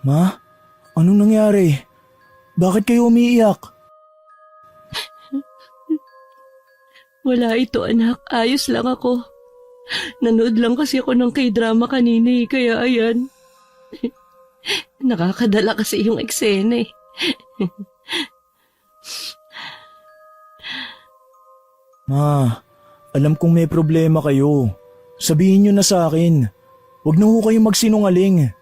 Ma, anong nangyari? Bakit kayo umiiyak? Wala ito anak, ayos lang ako. Nanood lang kasi ako ng K-drama kanina kaya ayan. Nakakadala kasi yung eksena Ma, alam kong may problema kayo. Sabihin niyo na sa akin. Huwag na ho kayong magsinungaling.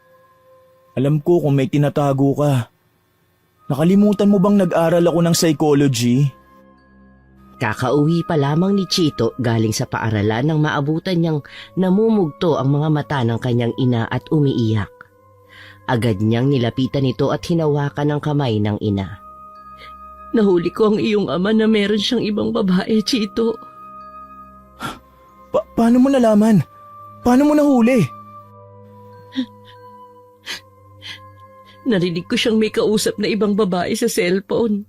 Alam ko kung may tinatago ka. Nakalimutan mo bang nag-aral ako ng psychology? Kakauwi pa lamang ni Chito galing sa paaralan nang maabutan niyang namumugto ang mga mata ng kanyang ina at umiiyak. Agad niyang nilapitan ito at hinawakan ang kamay ng ina. Nahuli ko ang iyong ama na meron siyang ibang babae, Chito. Paano mo nalaman? Paano mo nahuli? Narinig ko siyang may kausap na ibang babae sa cellphone.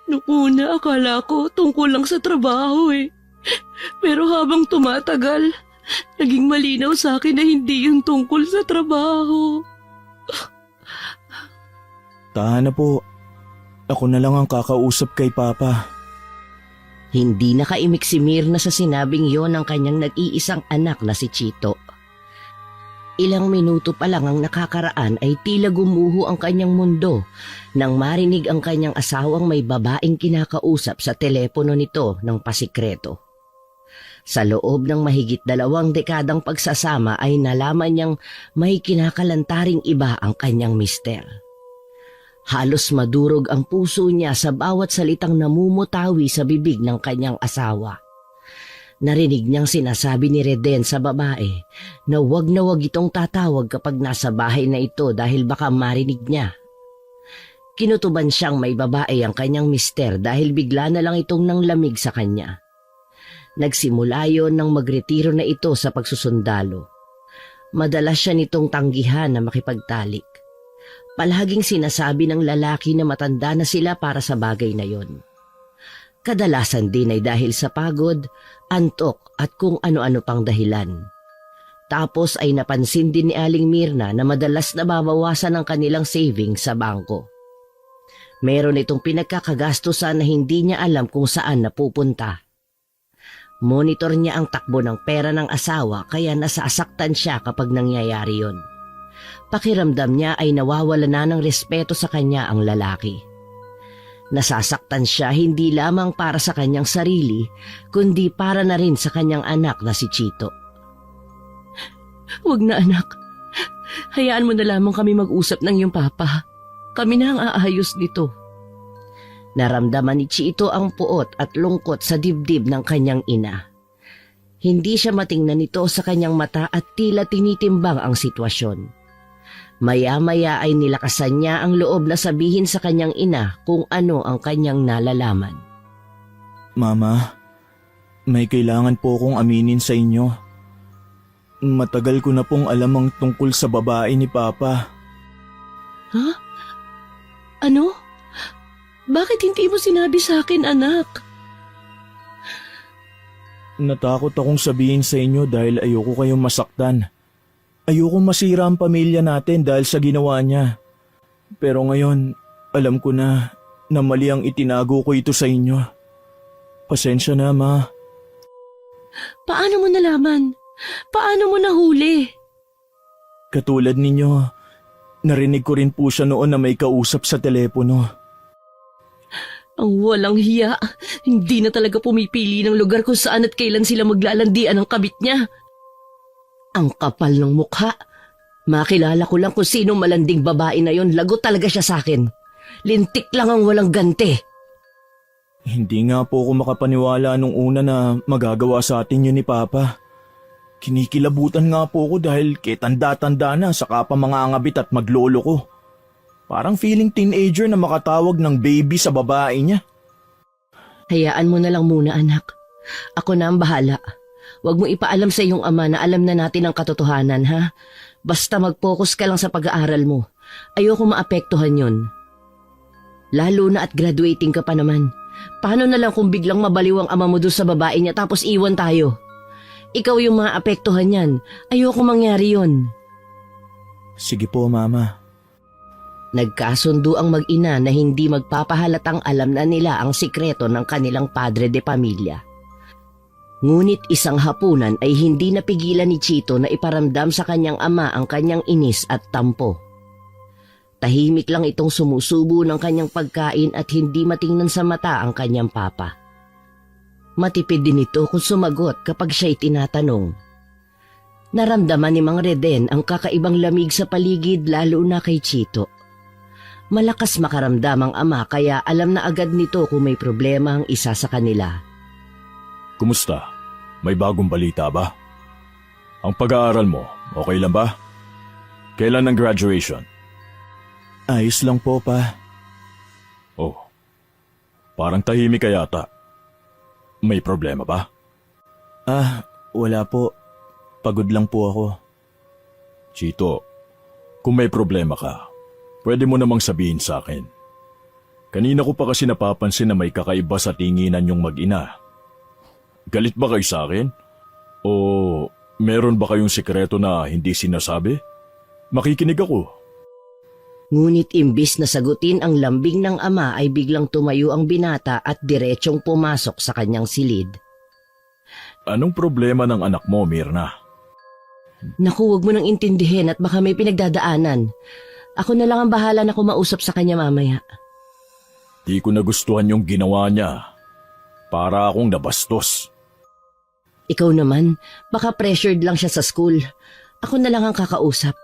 Noong una, akala ko tungkol lang sa trabaho Pero habang tumatagal, naging malinaw sa akin na hindi yun tungkol sa trabaho. Tahan na po. Ako na lang ang kakausap kay Papa. Hindi nakaimik si Mirna sa sinabing yon ng kanyang nag-iisang anak na si Chito. Ilang minuto pa lang ang nakakaraan ay tila gumuho ang kanyang mundo nang marinig ang kanyang asawang may babaeng kinakausap sa telepono nito ng pasikreto. Sa loob ng mahigit 2 dekadang pagsasama ay nalaman niyang may kinakalantaring iba ang kanyang mister. Halos madurog ang puso niya sa bawat salitang namumutawi sa bibig ng kanyang asawa. Narinig niyang sinasabi ni Reden sa babae na wag itong tatawag kapag nasa bahay na ito dahil baka marinig niya. Kinutuban siyang may babae ang kanyang mister dahil bigla na lang itong nanglamig sa kanya. Nagsimula yon nang magretiro na ito sa pagsusundalo. Madalas siya nitong tanggihan na makipagtalik. Palaging sinasabi ng lalaki na matanda na sila para sa bagay na yon. Kadalasan din ay dahil sa pagod, antok at kung ano-ano pang dahilan. Tapos ay napansin din ni Aling Mirna na madalas nababawasan ang kanilang savings sa bangko. Meron itong pinagkakagastusan na hindi niya alam kung saan napupunta. Monitor niya ang takbo ng pera ng asawa kaya nasasaktan siya kapag nangyayari yon. Pakiramdam niya ay nawawala na ng respeto sa kanya ang lalaki. Nasasaktan siya hindi lamang para sa kanyang sarili, kundi para na rin sa kanyang anak na si Chito. Huwag na anak. Hayaan mo na lamang kami mag-usap ng iyong papa. Kami na ang aayos nito. Naramdaman ni Chito ang puot at lungkot sa dibdib ng kanyang ina. Hindi siya matingnan nito sa kanyang mata at tila tinitimbang ang sitwasyon. Maya-maya ay nilakasan niya ang loob na sabihin sa kanyang ina kung ano ang kanyang nalalaman. Mama, may kailangan po akong aminin sa inyo. Matagal ko na pong alam ang tungkol sa babae ni Papa. Ha? Ano? Bakit hindi mo sinabi sa akin, anak? Natakot akong sabihin sa inyo dahil ayoko kayong masaktan. Ayoko masira ang pamilya natin dahil sa ginawa niya. Pero ngayon, alam ko na mali ang itinago ko ito sa inyo. Pasensya na, Ma. Paano mo nalaman? Paano mo nahuli? Katulad ninyo, narinig ko rin po siya noon na may kausap sa telepono. Ang walang hiya. Hindi na talaga pumipili ng lugar kung saan at kailan sila maglalandian ng kabit niya. Ang kapal ng mukha. Makilala ko lang kung sinong malanding babae na yon. Lagot talaga siya sa akin. Lintik lang ang walang ganti. Hindi nga po ako makapaniwala nung una na magagawa sa atin yun ni Papa. Kinikilabutan nga po ako dahil tanda-tanda na saka pa mga angabit at maglolo ko. Parang feeling teenager na makatawag ng baby sa babae niya. Hayaan mo na lang muna, anak. Ako na ang bahala. Huwag mo ipaalam sa iyong ama na alam na natin ang katotohanan, ha? Basta mag-focus ka lang sa pag-aaral mo. Ayoko maapektuhan yon. Lalo na at graduating ka pa naman. Paano na lang kung biglang mabaliw ang ama mo doon sa babae niya tapos iwan tayo? Ikaw yung maapektuhan yan. Ayoko mangyari yon. Sige po, Mama. Nagkasundo ang mag-ina na hindi magpapahalatang alam na nila ang sikreto ng kanilang padre de pamilya. Ngunit isang hapunan ay hindi napigilan ni Chito na iparamdam sa kanyang ama ang kanyang inis at tampo. Tahimik lang itong sumusubo ng kanyang pagkain at hindi matingnan sa mata ang kanyang papa. Matipid din ito kung sumagot kapag siya'y tinatanong. Naramdaman ni Mang Reden ang kakaibang lamig sa paligid lalo na kay Chito. Malakas makaramdam ang ama kaya alam na agad nito kung may problema ang isa sa kanila. Kumusta? May bagong balita ba? Ang pag-aaral mo, okay lang ba? Kailan ang graduation? Ayos lang po, Pa. Oh, parang tahimik ka yata. May problema ba? Wala po. Pagod lang po ako. Chito, kung may problema ka, pwede mo namang sabihin sa akin. Kanina ko pa kasi napapansin na may kakaiba sa tinginan yung mag-ina. Galit ba kayo sa akin? O meron ba kayong sikreto na hindi sinasabi? Makikinig ako. Ngunit imbis na sagutin ang lambing ng ama ay biglang tumayo ang binata at diretsong pumasok sa kanyang silid. Anong problema ng anak mo, Mirna? Naku, huwag mo nang intindihin at baka may pinagdadaanan. Ako na lang ang bahala na kumausap sa kanya mamaya. Di ko nagustuhan yung ginawa niya. Para akong nabastos. Ikaw naman, baka pressured lang siya sa school. Ako na lang ang kakausap.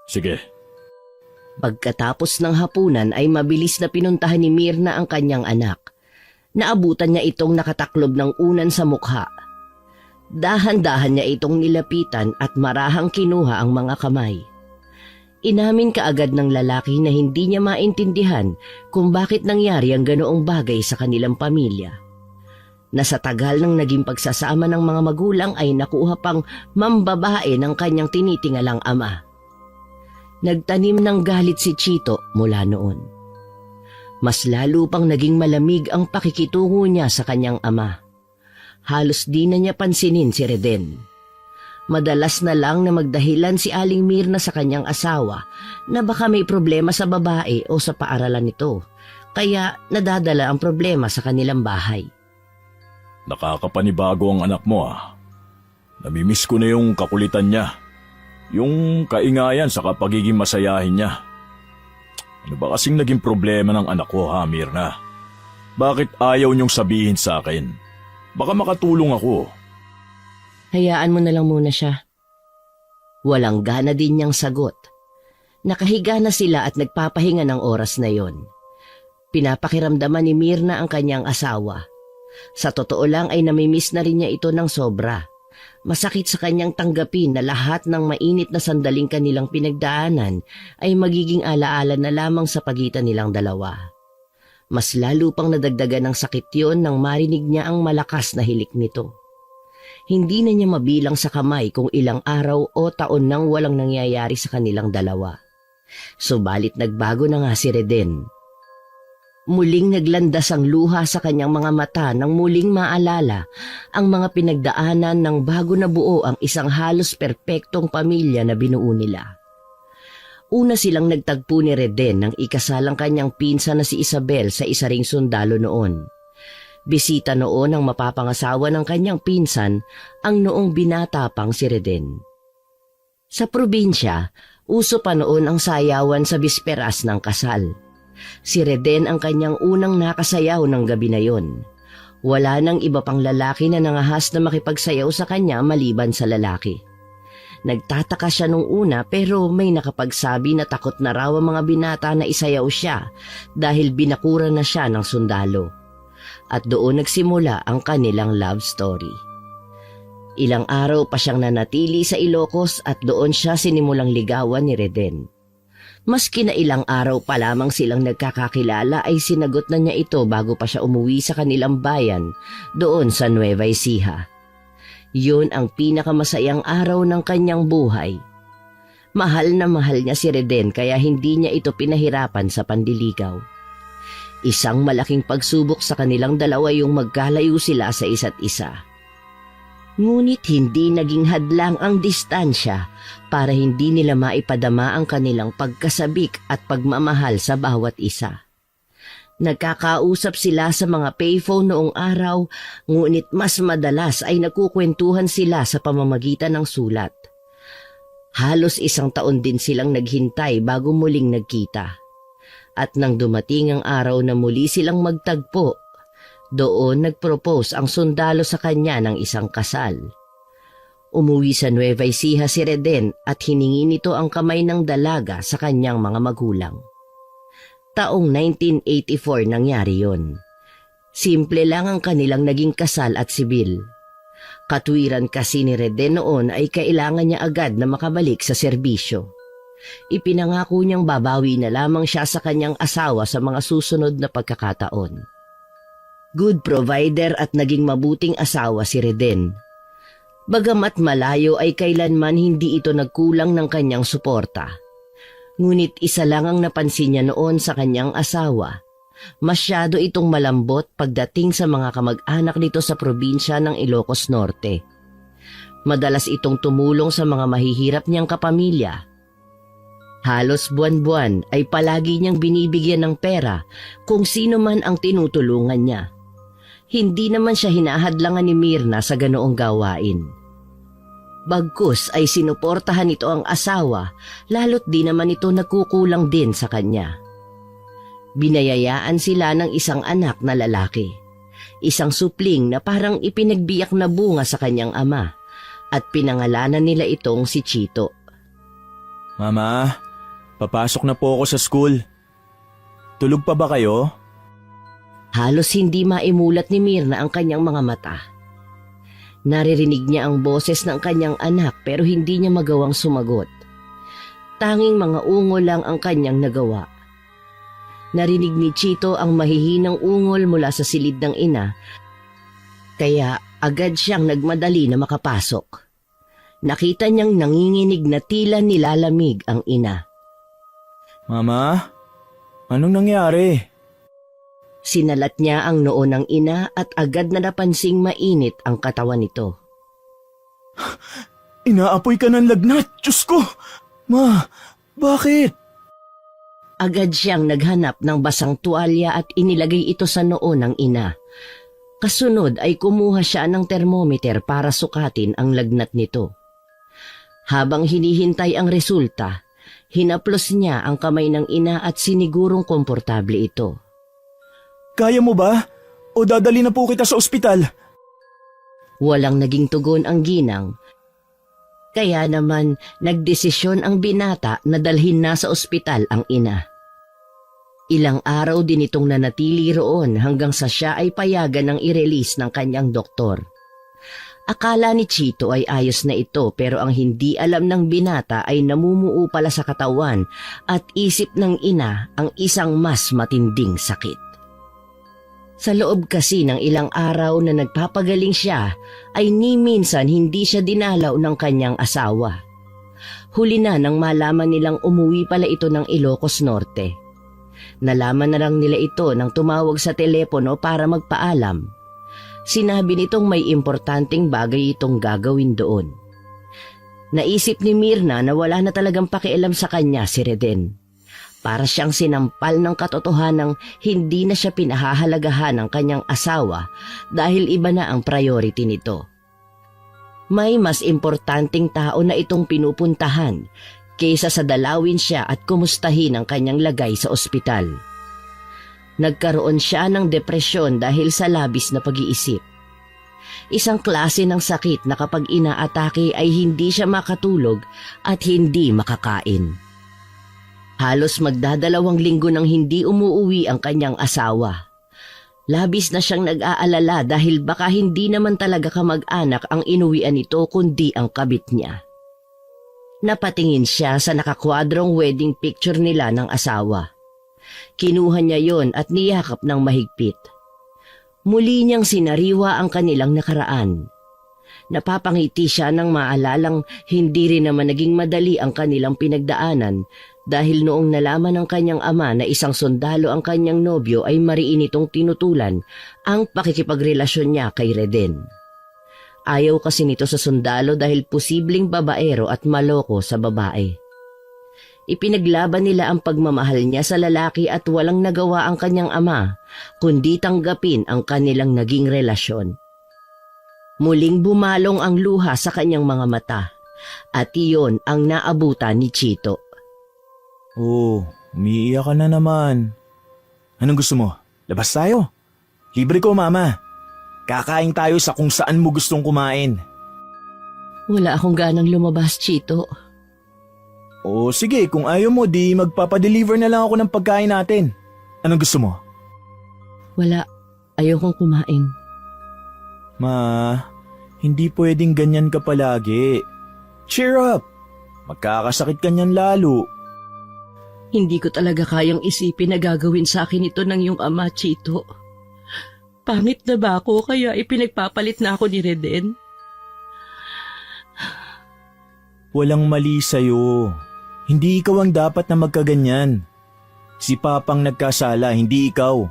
Sige. Pagkatapos ng hapunan ay mabilis na pinuntahan ni Mirna ang kanyang anak. Naabutan niya itong nakataklob ng unan sa mukha. Dahan-dahan niya itong nilapitan at marahang kinuha ang mga kamay. Inamin kaagad ng lalaki na hindi niya maintindihan kung bakit nangyari ang ganoong bagay sa kanilang pamilya. Na sa tagal ng naging pagsasama ng mga magulang ay nakuha pang mambabae ng kanyang tinitingalang ama. Nagtanim ng galit si Chito mula noon. Mas lalo pang naging malamig ang pakikitungo niya sa kanyang ama. Halos di na niya pansinin si Reden. Madalas na lang na magdahilan si Aling Mirna sa kanyang asawa na baka may problema sa babae o sa paaralan nito, kaya nadadala ang problema sa kanilang bahay. Nakakapanibago ang anak mo ah. Namimiss ko na yung kakulitan niya. Yung kaingayan sa pagiging masayahin niya. Ano ba kasing naging problema ng anak ko ha, Mirna? Bakit ayaw niyong sabihin sa akin? Baka makatulong ako. Hayaan mo na lang muna siya. Walang gana din niyang sagot. Nakahiga na sila at nagpapahinga ng oras na yon. Pinapakiramdaman ni Mirna ang kanyang asawa. Sa totoo lang ay namimiss na rin niya ito ng sobra. Masakit sa kanyang tanggapin na lahat ng mainit na sandaling kanilang pinagdaanan ay magiging alaala na lamang sa pagitan nilang dalawa. Mas lalo pang nadagdagan ng sakit yon nang marinig niya ang malakas na hilik nito. Hindi na niya mabilang sa kamay kung ilang araw o taon nang walang nangyayari sa kanilang dalawa. Subalit nagbago na nga si Reden. Muling naglandas ang luha sa kanyang mga mata nang muling maalala ang mga pinagdaanan ng bago na buo ang isang halos perpektong pamilya na binuo nila. Una silang nagtagpo ni Reden nang ikasalang kanyang pinsan na si Isabel sa isa ring sundalo noon. Bisita noon ang mapapangasawa ng kanyang pinsan ang noong binata pang si Reden. Sa probinsya, uso pa noon ang sayawan sa bisperas ng kasal. Si Reden ang kanyang unang nakasayaw ng gabi na yon. Wala nang iba pang lalaki na nangahas na makipagsayaw sa kanya maliban sa lalaki. Nagtataka siya nung una pero may nakapagsabi na takot na raw ang mga binata na isayaw siya dahil binakura na siya ng sundalo. At doon nagsimula ang kanilang love story. Ilang araw pa siyang nanatili sa Ilocos at doon siya sinimulang ligawan ni Reden. Maski na ilang araw pa lamang silang nagkakakilala ay sinagot na niya ito bago pa siya umuwi sa kanilang bayan doon sa Nueva Ecija. Yun ang pinakamasayang araw ng kanyang buhay. Mahal na mahal niya si Reden kaya hindi niya ito pinahirapan sa pandiligaw. Isang malaking pagsubok sa kanilang dalawa yung magkalayo sila sa isa't isa. Ngunit hindi naging hadlang ang distansya para hindi nila maipadama ang kanilang pagkasabik at pagmamahal sa bawat isa. Nagkakausap sila sa mga payphone noong araw, ngunit mas madalas ay nagkukwentuhan sila sa pamamagitan ng sulat. Halos 1 taon din silang naghintay bago muling nagkita. At nang dumating ang araw na muli silang magtagpo, doon nagpropose ang sundalo sa kanya ng isang kasal. Umuwi sa Nueva Ecija si Reden at hiningi nito ang kamay ng dalaga sa kanyang mga magulang. Taong 1984 nangyari yon. Simple lang ang kanilang naging kasal at sibil. Katwiran kasi ni Reden noon ay kailangan niya agad na makabalik sa serbisyo. Ipinangako niyang babawi na lamang siya sa kanyang asawa sa mga susunod na pagkakataon. Good provider at naging mabuting asawa si Reden. Bagamat malayo ay kailanman hindi ito nagkulang ng kanyang suporta. Ngunit isa lang ang napansin niya noon sa kanyang asawa. Masyado itong malambot pagdating sa mga kamag-anak nito sa probinsya ng Ilocos Norte. Madalas itong tumulong sa mga mahihirap niyang kapamilya. Halos buwan-buwan ay palagi niyang binibigyan ng pera kung sino man ang tinutulungan niya. Hindi naman siya hinahadlangan ni Mirna sa ganoong gawain. Bagkus ay sinuportahan nito ang asawa, lalo't di naman ito nagkukulang din sa kanya. Binayayaan sila ng isang anak na lalaki, isang supling na parang ipinagbiyak na bunga sa kanyang ama, at pinangalanan nila itong si Chito. Mama, papasok na po ako sa school. Tulog pa ba kayo? Halos hindi maimulat ni Mirna ang kanyang mga mata. Naririnig niya ang boses ng kanyang anak pero hindi niya magawang sumagot. Tanging mga ungol lang ang kanyang nagawa. Narinig ni Chito ang mahihinang ungol mula sa silid ng ina, kaya agad siyang nagmadali na makapasok. Nakita niyang nanginginig na tila nilalamig ang ina. Mama, anong nangyari? Sinalat niya ang noo ng ina at agad na napansing mainit ang katawan nito. Inaapoy ka ng lagnat, Diyos ko! Ma, bakit? Agad siyang naghanap ng basang tuwalya at inilagay ito sa noo ng ina. Kasunod ay kumuha siya ng thermometer para sukatin ang lagnat nito. Habang hinihintay ang resulta, hinaplos niya ang kamay ng ina at sinigurong komportable ito. Kaya mo ba? O dadali na po kita sa ospital? Walang naging tugon ang ginang. Kaya naman nagdesisyon ang binata na dalhin na sa ospital ang ina. Ilang araw din itong nanatili roon hanggang sa siya ay payagan ng i-release ng kanyang doktor. Akala ni Chito ay ayos na ito pero ang hindi alam ng binata ay namumuo pala sa katawan at isip ng ina ang isang mas matinding sakit. Sa loob kasi ng ilang araw na nagpapagaling siya ay ni minsan hindi siya dinalaw ng kanyang asawa. Huli na nang malaman nilang umuwi pala ito ng Ilocos Norte. Nalaman na lang nila ito nang tumawag sa telepono para magpaalam. Sinabi nitong may importanteng bagay itong gagawin doon. Naisip ni Mirna na wala na talagang pakialam sa kanya si Reden. Para siyang sinampal ng katotohanang hindi na siya pinahahalagahan ng kanyang asawa dahil iba na ang priority nito. May mas importanteng tao na itong pinupuntahan kaysa sa dalawin siya at kumustahin ang kanyang lagay sa ospital. Nagkaroon siya ng depresyon dahil sa labis na pag-iisip. Isang klase ng sakit na kapag inaatake ay hindi siya makatulog at hindi makakain. Halos magdadalawang linggo nang hindi umuuwi ang kanyang asawa. Labis na siyang nag-aalala dahil baka hindi naman talaga kamag-anak ang inuwian nito kundi ang kabit niya. Napatingin siya sa nakakwadrong wedding picture nila ng asawa. Kinuha niya yon at niyakap ng mahigpit. Muli niyang sinariwa ang kanilang nakaraan. Napapangiti siya nang maalalang hindi rin naman naging madali ang kanilang pinagdaanan dahil noong nalaman ng kanyang ama na isang sundalo ang kanyang nobyo ay mariin itong tinutulan ang pakikipagrelasyon niya kay Reden. Ayaw kasi nito sa sundalo dahil posibleng babaero at maloko sa babae. Ipinaglaban nila ang pagmamahal niya sa lalaki at walang nagawa ang kanyang ama, kundi tanggapin ang kanilang naging relasyon. Muling bumalong ang luha sa kanyang mga mata, at iyon ang naabutan ni Chito. Oh, umiiyak ka na naman. Anong gusto mo? Labas tayo. Libre ko, Mama. Kakain tayo sa kung saan mo gustong kumain. Wala akong ganang lumabas, Chito. O sige, kung ayaw mo, di magpapadeliver na lang ako ng pagkain natin. Anong gusto mo? Wala, ayokong kumain. Ma, hindi pwedeng ganyan ka palagi. Cheer up! Magkakasakit ka niyan lalo. Hindi ko talaga kayang isipin na gagawin sa akin ito ng iyong ama, Chito. Pangit na ba ako kaya ipinagpapalit na ako ni Reden? Walang mali sa'yo. Hindi ikaw ang dapat na magkaganyan. Si Papang nagkasala, hindi ikaw.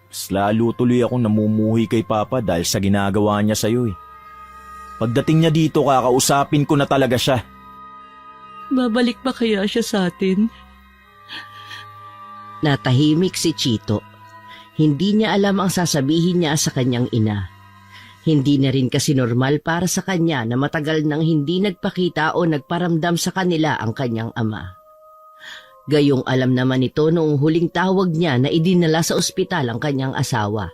Mas lalo tuloy akong namumuhi kay Papa dahil sa ginagawa niya sa'yo eh. Pagdating niya dito, kakausapin ko na talaga siya. Babalik ba kaya siya sa atin? Natahimik si Chito. Hindi niya alam ang sasabihin niya sa kanyang ina. Hindi na rin kasi normal para sa kanya na matagal nang hindi nagpakita o nagparamdam sa kanila ang kanyang ama. Gayong alam naman ito noong huling tawag niya na idinala sa ospital ang kanyang asawa.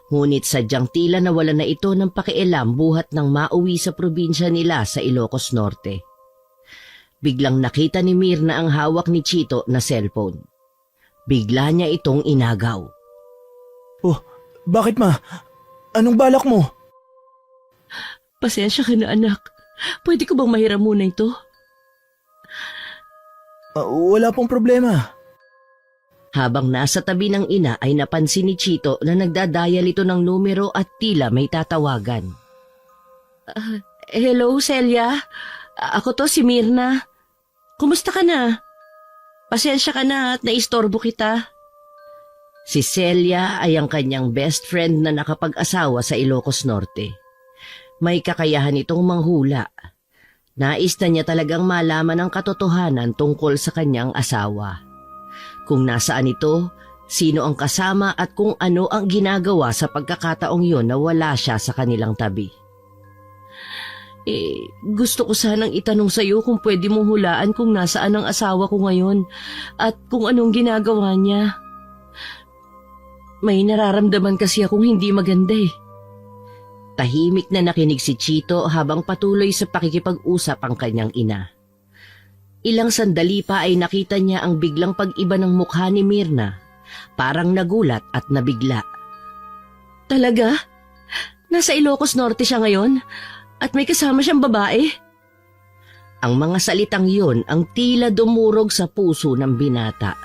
Ngunit sadyang tila nawala na ito ng pakialam buhat nang mauwi sa probinsya nila sa Ilocos Norte. Biglang nakita ni Mirna ang hawak ni Chito na cellphone. Bigla niya itong inagaw. Oh, bakit ma? Anong balak mo? Pasensya ka na, anak. Pwede ko bang mahiram muna ito? Wala pong problema. Habang nasa tabi ng ina ay napansin ni Chito na nagdadayal ito ng numero at tila may tatawagan. Hello, Celia. Ako to, si Mirna. Kumusta ka na? Pasensya ka na at naistorbo kita. Si Celia ay ang kanyang best friend na nakapag-asawa sa Ilocos Norte. May kakayahan itong manghula. Nais na niya talagang malaman ang katotohanan tungkol sa kanyang asawa. Kung nasaan ito, sino ang kasama at kung ano ang ginagawa sa pagkakataong yun na wala siya sa kanilang tabi. Gusto ko sanang itanong sa'yo kung pwede mong hulaan kung nasaan ang asawa ko ngayon at kung anong ginagawa niya. May nararamdaman kasi akong hindi maganda eh. Tahimik na nakinig si Chito habang patuloy sa pakikipag-usap ang kanyang ina. Ilang sandali pa ay nakita niya ang biglang pag-iba ng mukha ni Mirna. Parang nagulat at nabigla. Talaga? Nasa Ilocos Norte siya ngayon? At may kasama siyang babae? Ang mga salitang yun ang tila dumurog sa puso ng binata.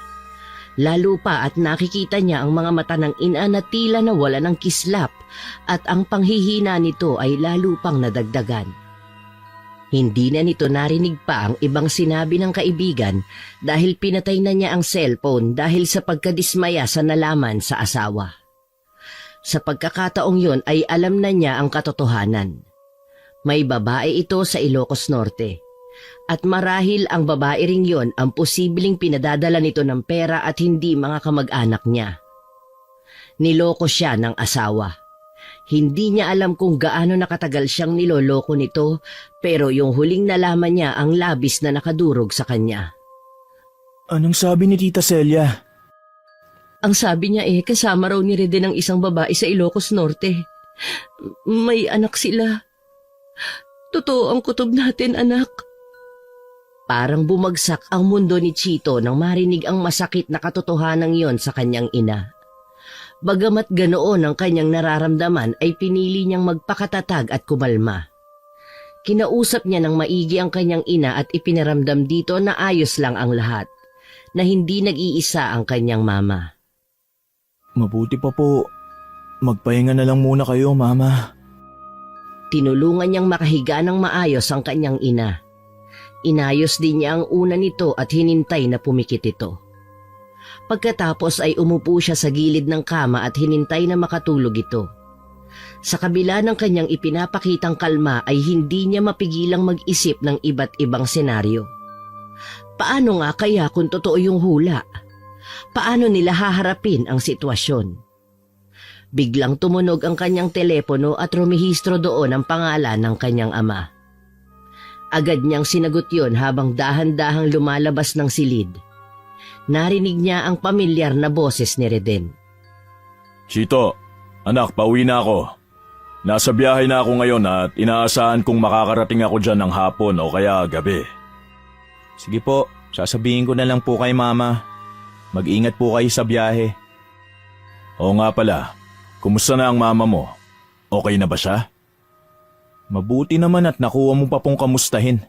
Lalo pa at nakikita niya ang mga mata ng ina na tila nawala ng kislap at ang panghihina nito ay lalo pang nadagdagan. Hindi na nito narinig pa ang ibang sinabi ng kaibigan dahil pinatay na niya ang cellphone dahil sa pagkadismaya sa nalaman sa asawa. Sa pagkakataong yun ay alam na niya ang katotohanan. May babae ito sa Ilocos Norte. At marahil ang babae ring yon ang posibleng pinadadala nito ng pera at hindi mga kamag-anak niya. Niloko siya ng asawa. Hindi niya alam kung gaano nakatagal siyang niloloko nito pero yung huling nalaman niya ang labis na nakadurog sa kanya. Anong sabi ni Tita Celia? Ang sabi niya kasama raw ni Reden ng isang babae sa Ilocos Norte. May anak sila. Totoo ang kutob natin, anak. Parang bumagsak ang mundo ni Chito nang marinig ang masakit na katotohanan yon sa kanyang ina. Bagamat ganoon ang kanyang nararamdaman ay pinili niyang magpakatatag at kumalma. Kinausap niya ng maigi ang kanyang ina at ipinaramdam dito na ayos lang ang lahat, na hindi nag-iisa ang kanyang mama. Mabuti pa po. Magpahinga na lang muna kayo, Mama. Tinulungan niyang makahiga ng maayos ang kanyang ina. Inayos din niya ang una nito at hinintay na pumikit ito. Pagkatapos ay umupo siya sa gilid ng kama at hinintay na makatulog ito. Sa kabila ng kanyang ipinapakitang kalma ay hindi niya mapigilang mag-isip ng iba't ibang senaryo. Paano nga kaya kung totoo yung hula? Paano nila haharapin ang sitwasyon? Biglang tumunog ang kanyang telepono at rumihistro doon ang pangalan ng kanyang ama. Agad niyang sinagot yon habang dahan-dahang lumalabas ng silid. Narinig niya ang pamilyar na boses ni Reden. Chito, anak, pauwi na ako. Nasa biyahe na ako ngayon at inaasahan kong makakarating ako dyan ng hapon o kaya gabi. Sige po, sasabihin ko na lang po kay mama. Mag-ingat po kayo sa biyahe. Oo nga pala, kumusta na ang mama mo? Okay na ba siya? Mabuti naman at nakuha mo pa pong kamustahin.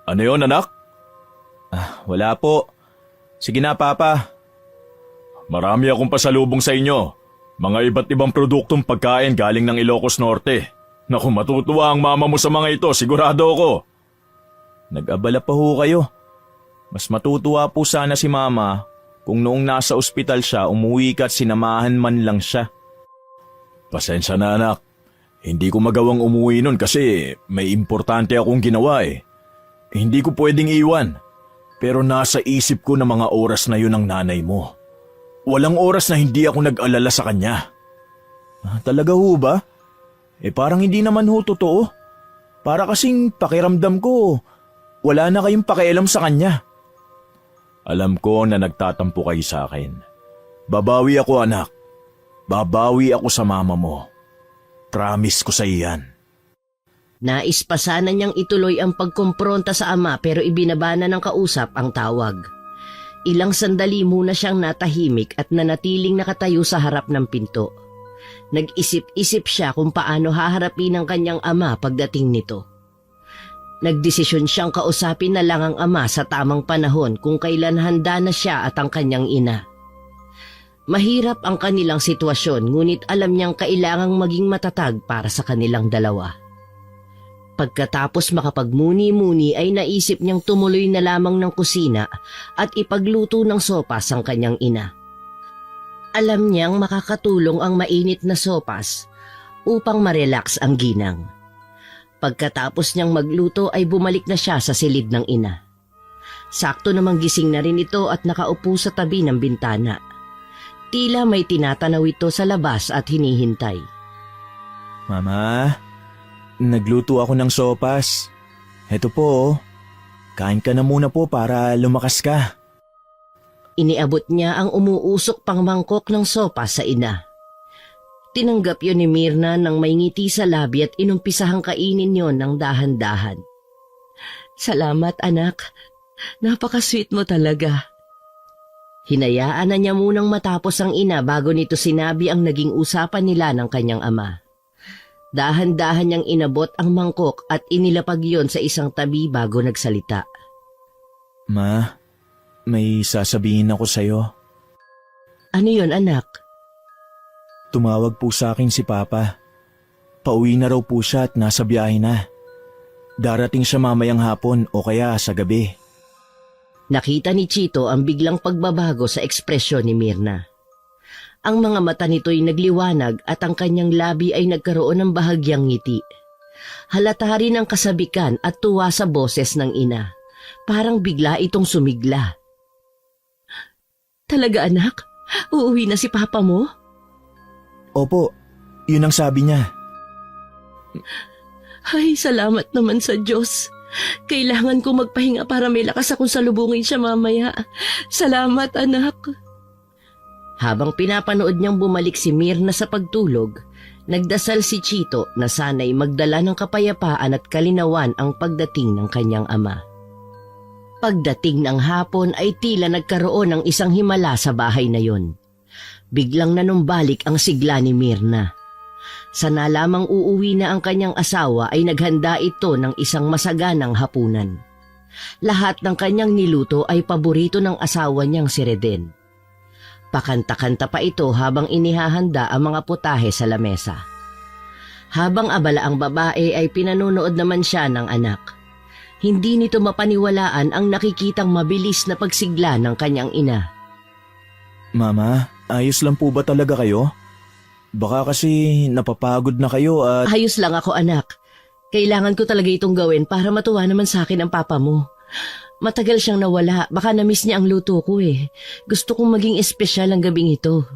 Ano yon, anak? Wala po. Sige na, papa. Marami akong pasalubong sa inyo. Mga iba't ibang produktong pagkain galing ng Ilocos Norte. Naku, matutuwa ang mama mo sa mga ito, sigurado ako. Nag-abala pa ho kayo. Mas matutuwa po sana si mama kung noong nasa ospital siya, umuwi ka at sinamahan man lang siya. Pasensya na, anak. Hindi ko magawang umuwi nun kasi may importante akong ginawa eh. Hindi ko pwedeng iwan. Pero nasa isip ko na mga oras na yun ang nanay mo. Walang oras na hindi ako nag-alala sa kanya. Talaga ho ba? Parang hindi naman ho totoo. Para kasing pakiramdam ko, wala na kayong pakialam sa kanya. Alam ko na nagtatampo kayo sa akin. Babawi ako, anak. Babawi ako sa mama mo. Promise ko sa iyan. Nais pa sana niyang ituloy ang pagkumpronta sa ama pero ibinabana ng kausap ang tawag. Ilang sandali muna siyang natahimik at nanatiling nakatayo sa harap ng pinto. Nag-isip-isip siya kung paano haharapin ang kanyang ama pagdating nito. Nagdesisyon siyang kausapin na lang ang ama sa tamang panahon kung kailan handa na siya at ang kanyang ina. Mahirap ang kanilang sitwasyon ngunit alam niyang kailangang maging matatag para sa kanilang dalawa. Pagkatapos makapagmuni-muni ay naisip niyang tumuloy na lamang ng kusina at ipagluto ng sopas ang kanyang ina. Alam niyang makakatulong ang mainit na sopas upang ma-relax ang ginang. Pagkatapos niyang magluto ay bumalik na siya sa silid ng ina. Sakto namang gising na rin ito at nakaupo sa tabi ng bintana. Tila may tinatanaw ito sa labas at hinihintay. Mama, nagluto ako ng sopas. Heto po, kain ka na muna po para lumakas ka. Iniabot niya ang umuusok pang mangkok ng sopas sa ina. Tinanggap yun ni Mirna nang may ngiti sa labi at inumpisahang kainin yon ng dahan-dahan. Salamat anak, napaka-sweet mo talaga. Hinayaan na niya munang matapos ang ina bago nito sinabi ang naging usapan nila ng kanyang ama. Dahan-dahan niyang inabot ang mangkok at inilapag yon sa isang tabi bago nagsalita. Ma, may sasabihin ako sa'yo. Ano yon anak? Tumawag po sa akin si Papa. Pauwi na raw po siya at nasa biyahe na. Darating siya mamayang hapon o kaya sa gabi. Nakita ni Chito ang biglang pagbabago sa ekspresyon ni Mirna. Ang mga mata nito'y nagliwanag at ang kanyang labi ay nagkaroon ng bahagyang ngiti. Halata rin ang kasabikan at tuwa sa boses ng ina. Parang bigla itong sumigla. Talaga anak? Uuwi na si Papa mo? Opo, yun ang sabi niya. Ay, salamat naman sa Diyos. Kailangan ko magpahinga para may lakas akong salubungin siya mamaya. Salamat anak. Habang pinapanood niyang bumalik si Mirna sa pagtulog, nagdasal si Chito na sana'y magdala ng kapayapaan at kalinawan ang pagdating ng kanyang ama. Pagdating ng hapon ay tila nagkaroon ng isang himala sa bahay na yon. Biglang nanumbalik ang sigla ni Mirna. Sa nalamang uuwi na ang kanyang asawa ay naghanda ito ng isang masaganang hapunan. Lahat ng kanyang niluto ay paborito ng asawa niyang si Reden. Pakanta-kanta pa ito habang inihahanda ang mga putahe sa lamesa. Habang abala ang babae ay pinanonood naman siya ng anak. Hindi nito mapaniwalaan ang nakikitang mabilis na pagsigla ng kanyang ina. Mama, ayos lang po ba talaga kayo? Baka kasi napapagod na kayo at... Ayos lang ako, anak. Kailangan ko talaga itong gawin para matuwa naman sa akin ang papa mo. Matagal siyang nawala, baka na-miss niya ang luto ko eh. Gusto kong maging espesyal ang gabing ito.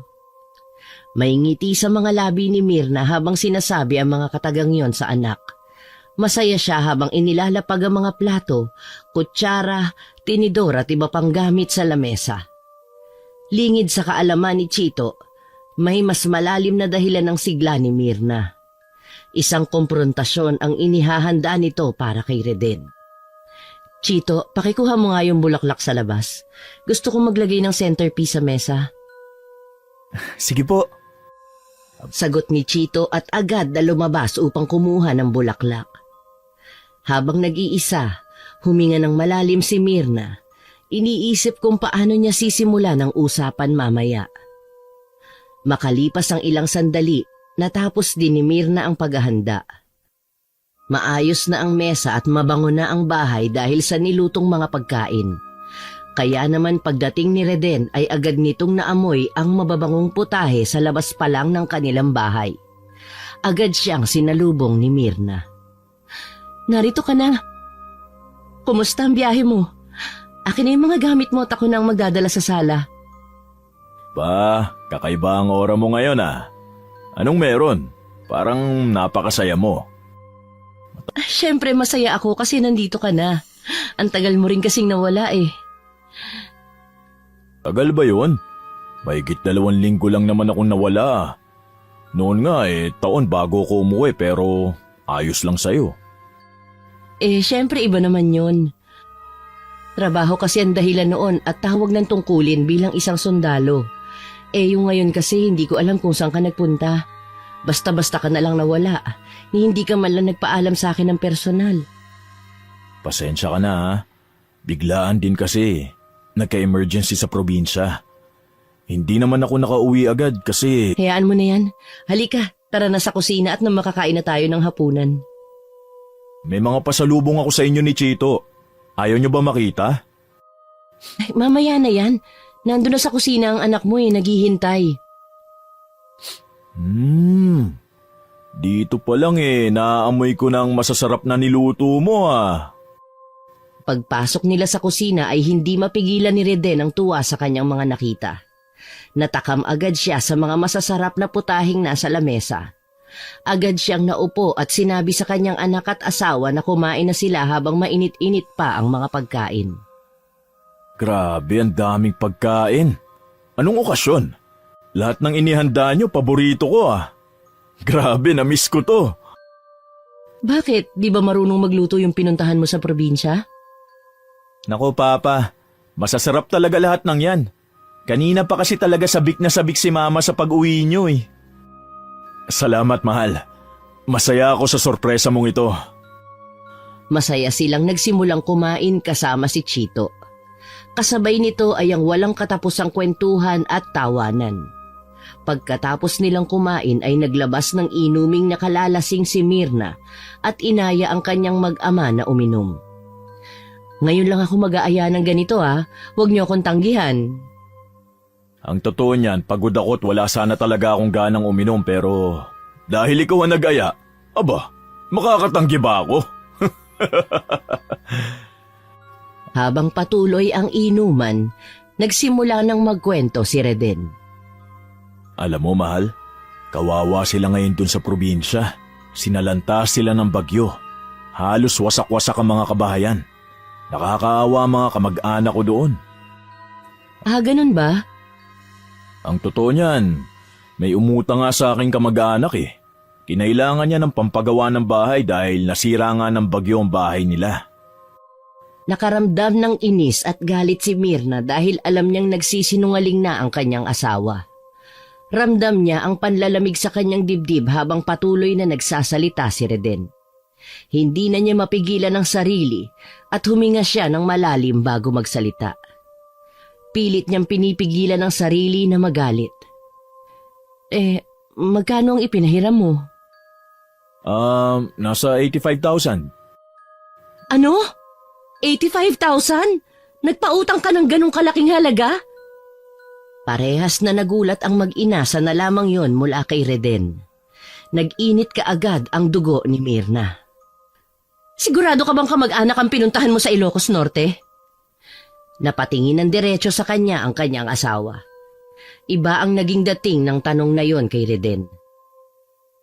May ngiti sa mga labi ni Mirna habang sinasabi ang mga katagang yon sa anak. Masaya siya habang inilalapag ang mga plato, kutsara, tinidor at iba pang gamit sa lamesa. Lingid sa kaalaman ni Chito, may mas malalim na dahilan ng sigla ni Mirna. Isang komprontasyon ang inihahanda nito para kay Reden. Chito, pakikuha mo nga yung bulaklak sa labas. Gusto kong maglagay ng centerpiece sa mesa. Sige po. Sagot ni Chito at agad na lumabas upang kumuha ng bulaklak. Habang nag-iisa, huminga ng malalim si Mirna. Iniisip kung paano niya sisimula ng usapan mamaya. Makalipas ang ilang sandali, natapos din ni Mirna ang paghahanda. Maayos na ang mesa at mabango na ang bahay dahil sa nilutong mga pagkain. Kaya naman pagdating ni Reden ay agad nitong naamoy ang mababangong putahe sa labas pa lang ng kanilang bahay. Agad siyang sinalubong ni Mirna. Narito ka na. Kumusta ang biyahe mo? Akin na yung mga gamit mo at ako nang magdadala sa sala. Kakaiba ang aura mo ngayon ah. Anong meron? Parang napakasaya mo. Siyempre masaya ako kasi nandito ka na. Ang tagal mo rin kasing nawala eh. Tagal ba yun? Mahigit 2 linggo lang naman akong nawala. Noon nga taon bago ko umuwi pero ayos lang sa'yo. Siyempre iba naman yun. Trabaho kasi ang dahilan noon at tawag ng tungkulin bilang isang sundalo. Yung ngayon kasi hindi ko alam kung saan ka nagpunta. Basta-basta ka na lang nawala. Ni hindi ka man lang nagpaalam sa akin ng personal. Pasensya ka na ha. Biglaan din kasi. Nagka-emergency sa probinsya. Hindi naman ako nakauwi agad kasi... Hayaan mo na yan. Halika, tara na sa kusina at nang makakain na tayo ng hapunan. May mga pasalubong ako sa inyo ni Chito. Ayaw niyo ba makita? Ay, mamaya na yan. Nandun na sa kusina ang anak mo naghihintay. Dito pa lang naamoy ko ng masasarap na niluto mo ah. Pagpasok nila sa kusina ay hindi mapigilan ni Reden ang tuwa sa kanyang mga nakita. Natakam agad siya sa mga masasarap na putahing nasa lamesa. Agad siyang naupo at sinabi sa kanyang anak at asawa na kumain na sila habang mainit-init pa ang mga pagkain. Grabe, ang daming pagkain. Anong okasyon? Lahat ng inihanda nyo, paborito ko ah. Grabe, na-miss ko to. Bakit? Di ba marunong magluto yung pinuntahan mo sa probinsya? Nako Papa, masasarap talaga lahat ng yan. Kanina pa kasi talaga sabik na sabik si Mama sa pag-uwi nyo eh. Salamat mahal. Masaya ako sa sorpresa mong ito. Masaya silang nagsimulang kumain kasama si Chito. Kasabay nito ay ang walang katapusang kwentuhan at tawanan. Pagkatapos nilang kumain ay naglabas ng inuming nakalalasing si Mirna at inaya ang kanyang mag-ama na uminom. Ngayon lang ako mag-aaya ng ganito huwag niyo akong tanggihan. Ang totoo niyan, pagod ako at wala sana talaga akong ganang uminom pero dahil ikaw ang nag-aya, aba, makakatanggi ba ako? Habang patuloy ang inuman, nagsimula ng magkwento si Reden. Alam mo mahal, kawawa sila ngayon dun sa probinsya. Sinalanta sila ng bagyo. Halos wasak-wasak ang mga kabahayan. Nakakaawa mga kamag-anak ko doon. Ganun ba? Ang totoo niyan, may umutang nga sa aking kamag-anak eh. Kinailangan niya ng pampagawa ng bahay dahil nasira nga ng bagyo ang bahay nila. Nakaramdam ng inis at galit si Mirna dahil alam niyang nagsisinungaling na ang kanyang asawa. Ramdam niya ang panlalamig sa kanyang dibdib habang patuloy na nagsasalita si Reden. Hindi na niya mapigilan ang sarili at huminga siya ng malalim bago magsalita. Pilit niyang pinipigilan ang sarili na magalit. Magkano ang ipinahiram mo? Nasa 85,000. Ano? 85,000? Nagpautang ka ng ganong kalaking halaga? Parehas na nagulat ang mag-ina sa nalamang yon mula kay Reden. Nag-init kaagad ang dugo ni Mirna. Sigurado ka bang kamag-anak ang pinuntahan mo sa Ilocos Norte? Napatingin ng diretso sa kanya ang kanyang asawa. Iba ang naging dating ng tanong na yon kay Reden.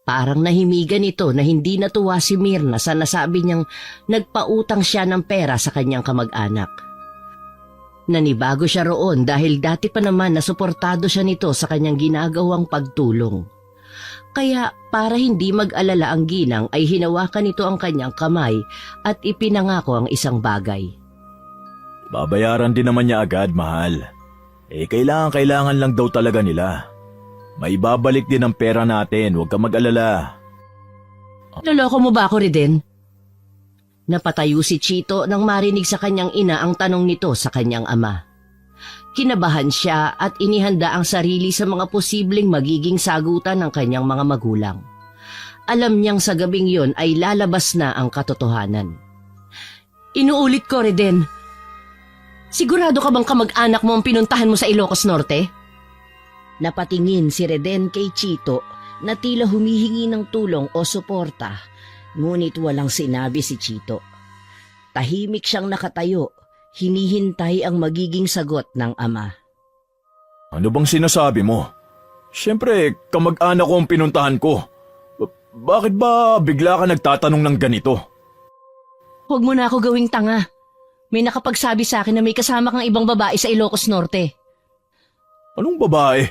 Parang nahimigan ito na hindi natuwa si Mirna sa nasabi niyang nagpautang siya ng pera sa kanyang kamag-anak. Nanibago siya roon dahil dati pa naman nasuportado siya nito sa kanyang ginagawang pagtulong. Kaya para hindi mag-alala ang ginang ay hinawakan nito ang kanyang kamay at ipinangako ang isang bagay. Babayaran din naman niya agad, mahal. Kailangan lang daw talaga nila. May babalik din ang pera natin, huwag ka mag-alala. Loloko mo ba ako, Reden? Napatayo si Chito nang marinig sa kanyang ina ang tanong nito sa kanyang ama. Kinabahan siya at inihanda ang sarili sa mga posibleng magiging sagutan ng kanyang mga magulang. Alam niyang sa gabing yon ay lalabas na ang katotohanan. Inuulit ko, Reden. Sigurado ka bang kamag-anak mo ang pinuntahan mo sa Ilocos Norte? Napatingin si Reden kay Chito na tila humihingi ng tulong o suporta, ngunit walang sinabi si Chito. Tahimik siyang nakatayo, hinihintay ang magiging sagot ng ama. Ano bang sinasabi mo? Siyempre, kamag-anak ko ang pinuntahan ko. Bakit ba bigla ka nagtatanong ng ganito? Huwag mo na ako gawing tanga. May nakapagsabi sa akin na may kasama kang ibang babae sa Ilocos Norte. Anong babae?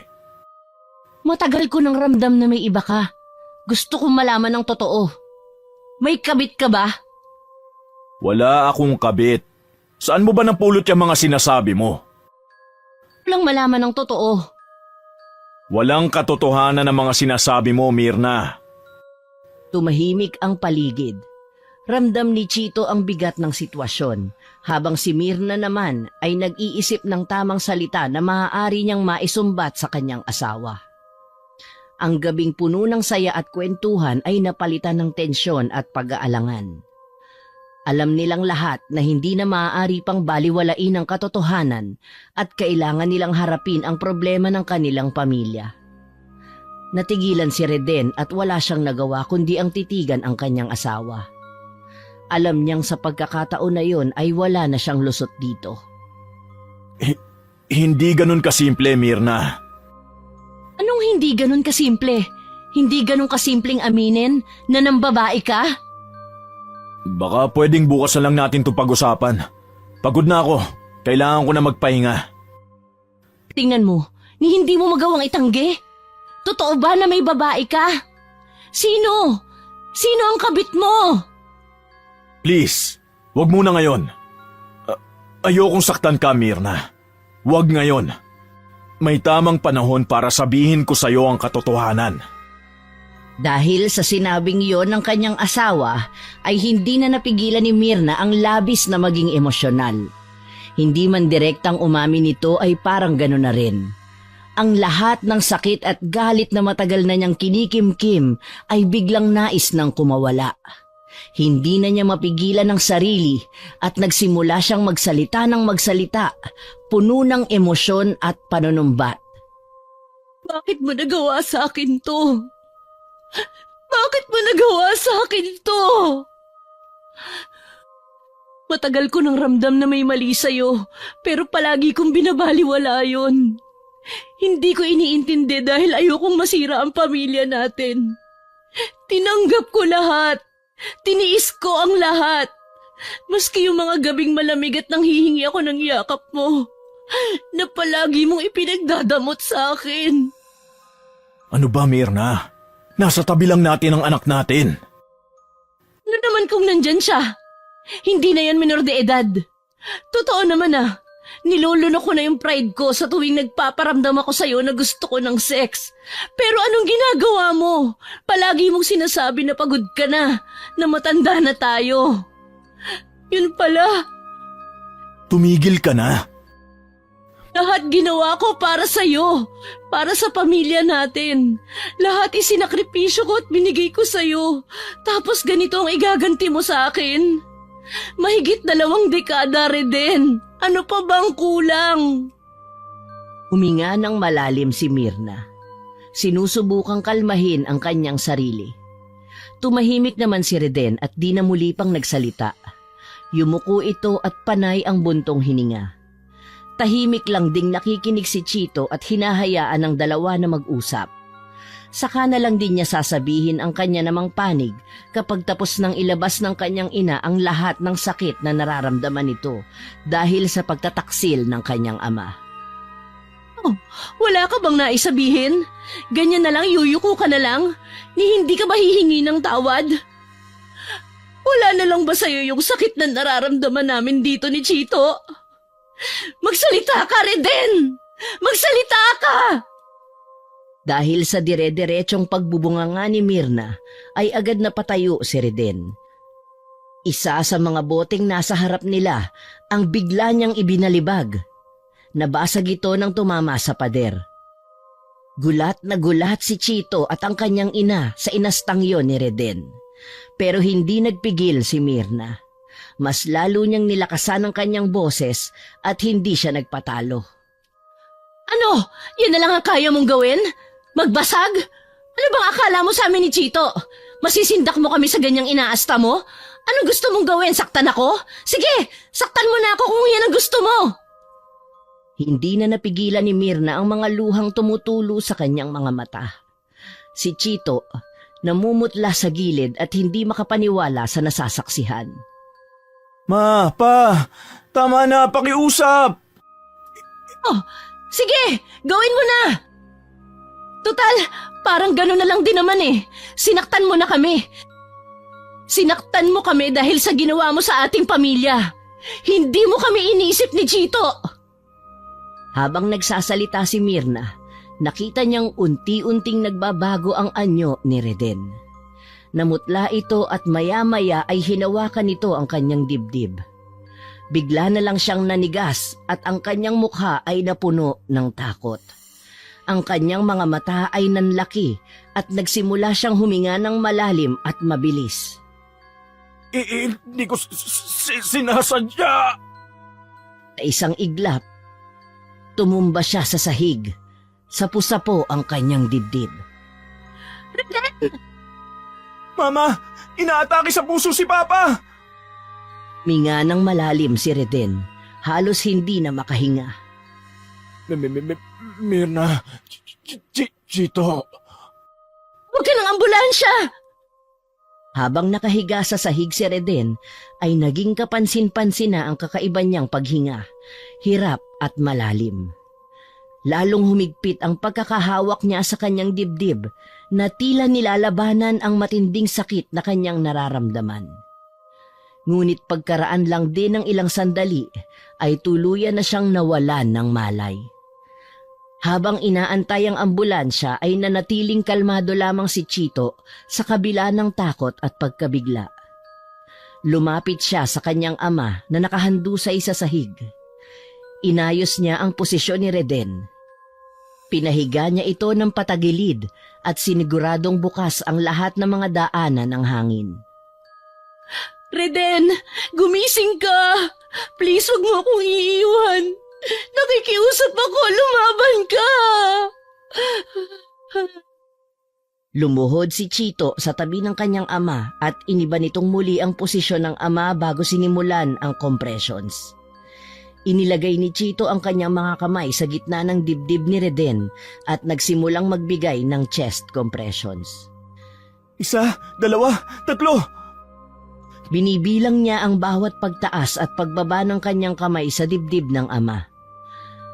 Matagal ko nang ramdam na may iba ka. Gusto kong malaman ng totoo. May kabit ka ba? Wala akong kabit. Saan mo ba napulot yung mga sinasabi mo? Walang malaman ng totoo. Walang katotohanan ng mga sinasabi mo, Mirna. Tumahimik ang paligid. Ramdam ni Chito ang bigat ng sitwasyon, habang si Mirna naman ay nag-iisip ng tamang salita na maaari niyang maisumbat sa kanyang asawa. Ang gabing puno ng saya at kwentuhan ay napalitan ng tensyon at pag-aalangan. Alam nilang lahat na hindi na maaari pang baliwalain ang katotohanan at kailangan nilang harapin ang problema ng kanilang pamilya. Natigilan si Reden at wala siyang nagawa kundi ang titigan ang kanyang asawa. Alam niyang sa pagkakataon na yon ay wala na siyang lusot dito. Hindi ganun kasimple, Mirna. Anong hindi ganun kasimple? Hindi ganun kasimpleng aminin na nambabae ka? Baka pwedeng bukas na lang natin ito pag-usapan. Pagod na ako. Kailangan ko na magpahinga. Tingnan mo, ni hindi mo magawang itanggi? Totoo ba na may babae ka? Sino? Sino ang kabit mo? Please, wag muna ngayon. Ayokong saktan ka, Mirna. Wag ngayon. May tamang panahon para sabihin ko sa'yo ang katotohanan. Dahil sa sinabing yon ng kanyang asawa, ay hindi na napigilan ni Mirna ang labis na maging emosyonal. Hindi man direktang umamin nito ay parang gano'n na rin. Ang lahat ng sakit at galit na matagal na niyang kinikimkim ay biglang nais nang kumawala. Hindi na niya mapigilan ang sarili at nagsimula siyang magsalita ng magsalita, puno ng emosyon at panunumbat. Bakit mo nagawa sa akin to? Bakit mo nagawa sa akin to? Matagal ko nang ramdam na may mali sa'yo, pero palagi kong binabaliwala yon. Hindi ko iniintindi dahil ayokong masira ang pamilya natin. Tinanggap ko lahat. Tiniis ko ang lahat. Maski yung mga gabing malamig at nanghihingi ako ng yakap mo, na palagi mong ipinagdadamot sa akin. Ano ba, Mirna? Nasa tabi lang natin ang anak natin. Ano naman kung nandyan siya? Hindi na yan minor de edad. Totoo naman nilulunok ko na yung pride ko sa tuwing nagpaparamdam ako sa'yo na gusto ko ng sex. Pero anong ginagawa mo? Palagi mong sinasabi na pagod ka na matanda na tayo. Yun pala. Tumigil ka na. Lahat ginawa ko para sa'yo, para sa pamilya natin. Lahat isinakripisyo ko at binigay ko sa'yo. Tapos ganito ang igaganti mo sa akin. Mahigit 2 dekada, Reden. Ano pa bang kulang? Huminga ng malalim si Mirna. Sinusubukang kalmahin ang kanyang sarili. Tumahimik naman si Reden at di na muli pang nagsalita. Yumuko ito at panay ang buntong hininga. Tahimik lang ding nakikinig si Chito at hinahayaan ng dalawa na mag-usap. Saka na lang din niya sasabihin ang kanya namang panig kapag tapos nang ilabas ng kanyang ina ang lahat ng sakit na nararamdaman nito dahil sa pagtataksil ng kanyang ama. Oh, wala ka bang naisabihin? Ganyan na lang, yuyuko ka na lang? Ni hindi ka ba hihingi ng tawad? Wala na lang ba sa'yo yung sakit na nararamdaman namin dito ni Chito? Magsalita ka, Reden! Magsalita ka! Dahil sa dire-diretsong pagbubunganga ni Mirna, ay agad na patayo si Reden. Isa sa mga boteng nasa harap nila ang bigla niyang ibinalibag. Nabasag ito nang tumama sa pader. Gulat na gulat si Chito at ang kanyang ina sa inastangyo ni Reden. Pero hindi nagpigil si Mirna. Mas lalo niyang nilakasan ang kanyang boses at hindi siya nagpatalo. Ano? Yan na lang ang kaya mong gawin? Magbasag? Ano bang akala mo sa amin ni Chito? Masisindak mo kami sa ganyang inaasta mo? Anong gusto mong gawin? Saktan ako? Sige, saktan mo na ako kung yan ang gusto mo. Hindi na napigilan ni Mirna ang mga luhang tumutulo sa kanyang mga mata. Si Chito namumutla sa gilid at hindi makapaniwala sa nasasaksihan. Ma, pa, tama na, pakiusap. Oh, sige, gawin mo na. Total, parang gano'n na lang din naman eh. Sinaktan mo na kami. Sinaktan mo kami dahil sa ginawa mo sa ating pamilya. Hindi mo kami iniisip ni Chito. Habang nagsasalita si Mirna, nakita niyang unti-unting nagbabago ang anyo ni Reden. Namutla ito at maya-maya ay hinawakan nito ang kanyang dibdib. Bigla na lang siyang nanigas at ang kanyang mukha ay napuno ng takot. Ang kanyang mga mata ay nanlaki at nagsimula siyang huminga ng malalim at mabilis. Hindi ko sinasadya. Sa isang iglap, tumumba siya sa sahig. Sapu-sapo ang kanyang dibdib. Mama, inaatake sa puso si Papa. Minga ng malalim si Reden. Halos hindi na makahinga. Mirna, Chito. Huwag ka ng ambulansya. Habang nakahiga sa sahig si Reden, ay naging kapansin-pansin na ang kakaiba niyang paghinga. Hirap at malalim. Lalong humigpit ang pagkakahawak niya sa kanyang dibdib na tila nilalabanan ang matinding sakit na kanyang nararamdaman. Ngunit pagkaraan lang din ng ilang sandali ay tuluyan na siyang nawalan ng malay. Habang inaantay ang ambulansya ay nanatiling kalmado lamang si Chito sa kabila ng takot at pagkabigla. Lumapit siya sa kanyang ama na nakahandusay sa sahig. Inayos niya ang posisyon ni Reden. Pinahiga niya ito ng patagilid at siniguradong bukas ang lahat ng mga daanan ng hangin. Reden, gumising ka. Please, huwag mo akong iiwan. Nakikiusap ako, lumaban ka. Lumuhod si Chito sa tabi ng kanyang ama at iniba nitong muli ang posisyon ng ama bago sinimulan ang compressions. Inilagay ni Chito ang kanyang mga kamay sa gitna ng dibdib ni Reden at nagsimulang magbigay ng chest compressions. 1, 2, 3. Binibilang niya ang bawat pagtaas at pagbaba ng kanyang kamay sa dibdib ng ama.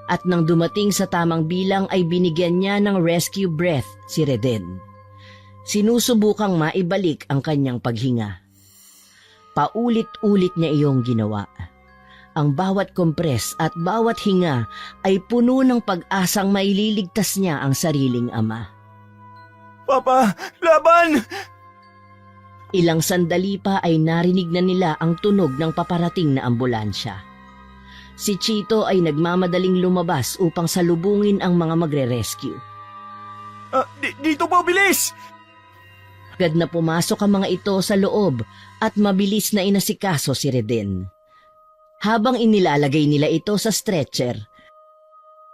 At nang dumating sa tamang bilang ay binigyan niya ng rescue breath si Reden. Sinusubukang maibalik ang kanyang paghinga. Paulit-ulit niya iyong ginawa. Ang bawat kompres at bawat hinga ay puno ng pag-asang maililigtas niya ang sariling ama. Papa, laban! Ilang sandali pa ay narinig na nila ang tunog ng paparating na ambulansya. Si Chito ay nagmamadaling lumabas upang salubungin ang mga magre-rescue. Dito po, bilis! Agad na pumasok ang mga ito sa loob at mabilis na inasikaso si Reden. Habang inilalagay nila ito sa stretcher,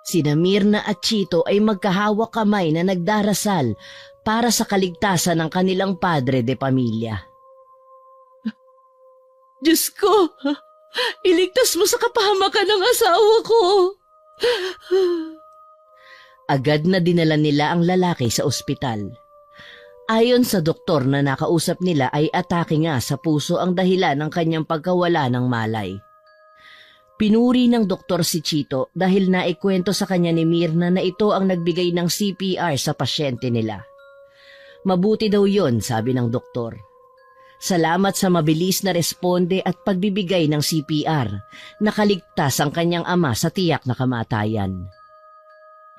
Sina Mirna at Chito ay magkahawak kamay na nagdarasal para sa kaligtasan ng kanilang padre de pamilya. Diyos ko, iligtas mo sa kapahamakan ng asawa ko. Agad na dinala nila ang lalaki sa ospital. Ayon sa doktor na nakausap nila ay atake nga sa puso ang dahilan ng kanyang pagkawala ng malay. Pinuri ng doktor si Chito dahil naikwento sa kanya ni Mirna na ito ang nagbigay ng CPR sa pasyente nila. Mabuti daw yon, sabi ng doktor. Salamat sa mabilis na responde at pagbibigay ng CPR, nakaligtas ang kanyang ama sa tiyak na kamatayan.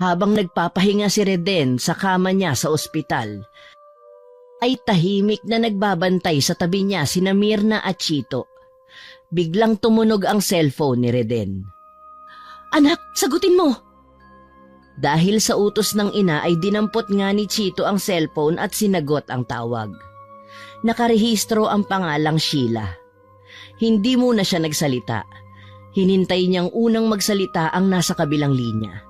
Habang nagpapahinga si Reden sa kama niya sa ospital, ay tahimik na nagbabantay sa tabi niya sina Mirna at Chito. Biglang tumunog ang cellphone ni Reden. Anak, sagutin mo. Dahil sa utos ng ina ay dinampot nga ni Chito ang cellphone at sinagot ang tawag. Nakarehistro ang pangalang Sheila. Hindi muna siya nagsalita. Hinintay niyang unang magsalita ang nasa kabilang linya.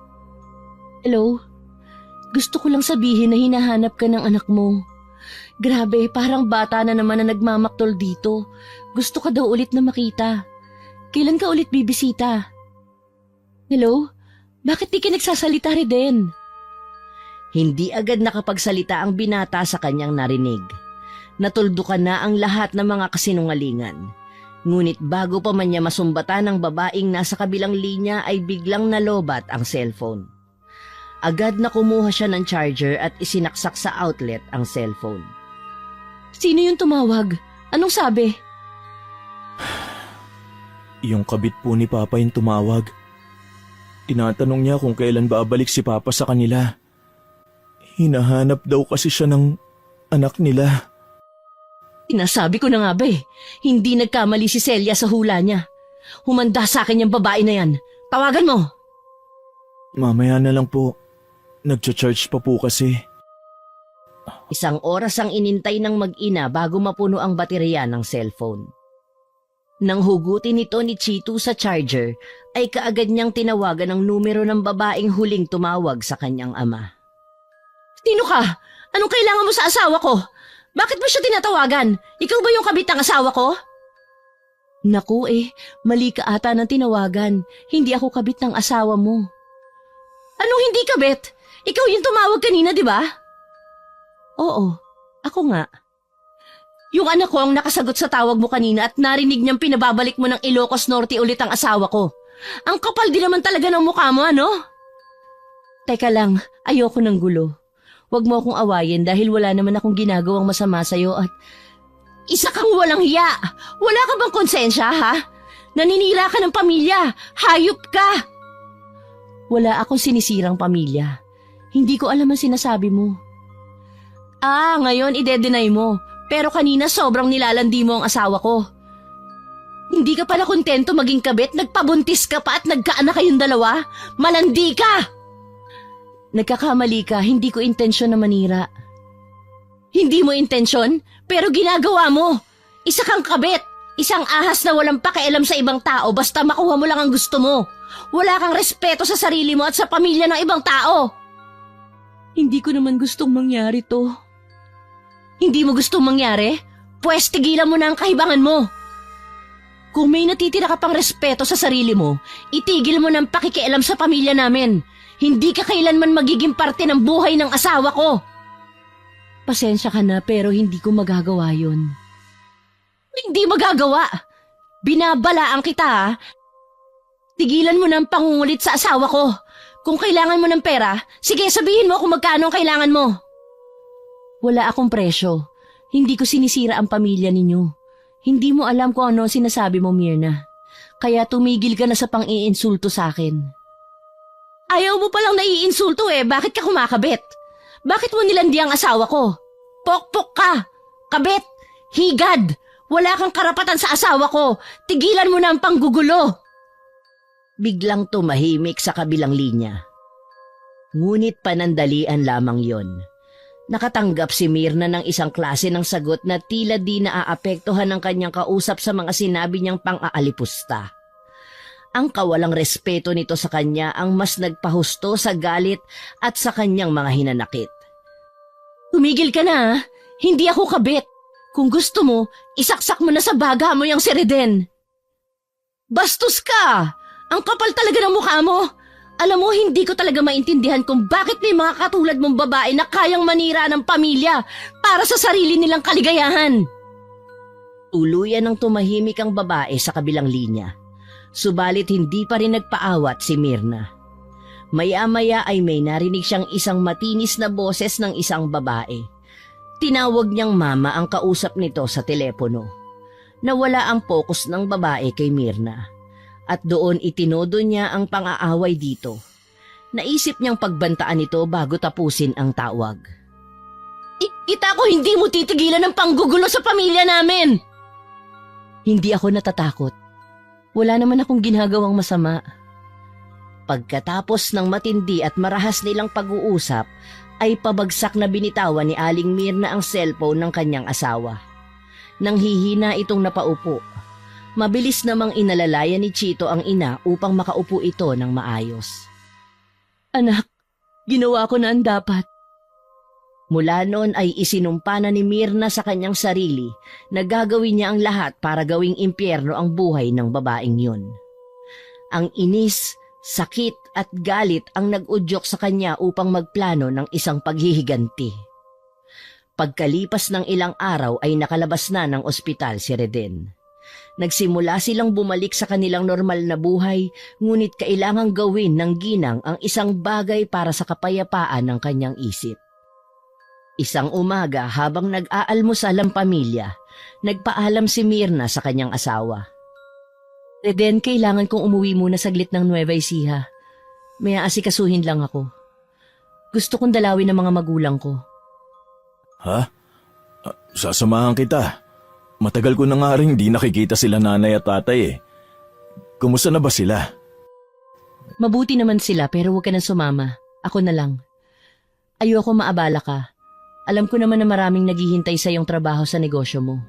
Hello? Gusto ko lang sabihin na hinahanap ka ng anak mo. Grabe, parang bata na naman na nagmamaktol dito. Gusto ka daw ulit na makita. Kailan ka ulit bibisita? Hello? Bakit di ka nagsasalita, Reden? Hindi agad nakapagsalita ang binata sa kanyang narinig. Natuldukan na ang lahat ng mga kasinungalingan. Ngunit bago pa man niya masumbatan ng babaeng nasa kabilang linya ay biglang nalobat ang cellphone. Agad na kumuha siya ng charger at isinaksak sa outlet ang cellphone. Sino yung tumawag? Anong sabi? Yung kabit po ni Papa yung tumawag. Tinatanong niya kung kailan babalik si Papa sa kanila. Hinahanap daw kasi siya ng anak nila. Sinasabi ko na nga ba hindi nagkamali si Celia sa hula niya. Humanda sa akin yung babae na yan. Tawagan mo! Mamaya na lang po. Nagcha-charge pa po kasi. Isang oras ang inintay ng mag-ina bago mapuno ang baterya ng cellphone. Nang hugutin nito ni Chito sa charger, ay kaagad niyang tinawagan ang numero ng babaeng huling tumawag sa kanyang ama. Sino ka? Anong kailangan mo sa asawa ko? Bakit mo siya tinatawagan? Ikaw ba yung kabit ng asawa ko? Naku mali ka ata ng tinawagan. Hindi ako kabit ng asawa mo. Anong hindi kabit? Ikaw yung tumawag kanina, di ba? Oo, ako nga. Yung anak ko ang nakasagot sa tawag mo kanina at narinig niyang pinababalik mo ng Ilocos Norte ulit ang asawa ko. Ang kapal din naman talaga ng mukha mo, ano? Teka lang, ayoko ng gulo. Huwag mo akong awayin dahil wala naman akong ginagawang masama sa'yo at... Isa kang walang hiya! Wala ka bang konsensya, ha? Naninira ka ng pamilya! Hayop ka! Wala akong sinisirang pamilya. Hindi ko alam ang sinasabi mo. Ngayon ide-deny mo. Pero kanina sobrang nilalandi mo ang asawa ko. Hindi ka pala kontento maging kabit, nagpabuntis ka pa at nagkaanak kayong dalawa? Malandi ka! Nagkakamali ka, hindi ko intensyon na manira. Hindi mo intensyon, pero ginagawa mo. Isa kang kabit, isang ahas na walang pakialam sa ibang tao basta makuha mo lang ang gusto mo. Wala kang respeto sa sarili mo at sa pamilya ng ibang tao. Hindi ko naman gustong mangyari to. Hindi mo gustong mangyari? Pwes tigilan mo na ang kahibangan mo. Kung may natitira ka pang respeto sa sarili mo, itigil mo ng pakikialam sa pamilya namin. Hindi ka kailanman magiging parte ng buhay ng asawa ko. Pasensya ka na pero hindi ko magagawa yun. Hindi magagawa. Binabalaan kita ha. Tigilan mo ng pangungulit sa asawa ko. Kung kailangan mo ng pera, sige sabihin mo kung magkano ang kailangan mo. Wala akong presyo. Hindi ko sinisira ang pamilya ninyo. Hindi mo alam kung ano sinasabi mo, Mirna. Kaya tumigil ka na sa pang-iinsulto sa akin. Ayaw mo palang naiinsulto bakit ka kumakabit? Bakit mo nilandi ang asawa ko? Pokpok ka! Kabit! Higad! Wala kang karapatan sa asawa ko! Tigilan mo na ang panggugulo! Biglang tumahimik sa kabilang linya. Ngunit panandalian lamang yon. Nakatanggap si Mirna ng isang klase ng sagot na tila di naaapektuhan ng kanyang kausap sa mga sinabi niyang pang-aalipusta. Ang kawalang respeto nito sa kanya ang mas nagpahusto sa galit at sa kanyang mga hinanakit. Tumigil ka na, ha? Hindi ako kabit. Kung gusto mo, isaksak mo na sa baga mo yung si Reden. Bastos ka! Ang kapal talaga ng mukha mo! Alam mo, hindi ko talaga maintindihan kung bakit may mga katulad mong babae na kayang manira ng pamilya para sa sarili nilang kaligayahan. Tuluyan ng tumahimik ang babae sa kabilang linya. Subalit hindi pa rin nagpaawat si Mirna. Maya-maya ay may narinig siyang isang matinis na boses ng isang babae. Tinawag niyang mama ang kausap nito sa telepono. Nawala ang focus ng babae kay Mirna. At doon itinodo niya ang pang-aaway dito. Naisip niyang pagbantaan ito bago tapusin ang tawag. Kita ko hindi mo titigilan ng panggugulo sa pamilya namin! Hindi ako natatakot. Wala naman akong ginagawang masama. Pagkatapos ng matindi at marahas nilang pag-uusap, ay pabagsak na binitawan ni Aling Mirna ang cellphone ng kanyang asawa. Nang hihina itong napaupo, mabilis namang inalalayan ni Chito ang ina upang makaupo ito ng maayos. Anak, ginawa ko na ang dapat. Mula noon ay isinumpa na ni Mirna sa kanyang sarili na gagawin niya ang lahat para gawing impyerno ang buhay ng babaeng yun. Ang inis, sakit at galit ang nag-udyok sa kanya upang magplano ng isang paghihiganti. Pagkalipas ng ilang araw ay nakalabas na ng ospital si Reden. Nagsimula silang bumalik sa kanilang normal na buhay, ngunit kailangang gawin ng ginang ang isang bagay para sa kapayapaan ng kanyang isip. Isang umaga habang nag-aalmusal ang pamilya, nagpaalam si Mirna sa kanyang asawa. Reden, kailangan kong umuwi muna saglit ng Nueva Ecija. May aasikasuhin lang ako. Gusto kong dalawin ng mga magulang ko. Ha? Sasamahan kita. Matagal ko na nga rin di nakikita sila nanay at tatay eh. Kumusta na ba sila? Mabuti naman sila pero huwag ka nang sumama. Ako na lang. Ayoko maabala ka. Alam ko naman na maraming naghihintay sa iyong trabaho sa negosyo mo.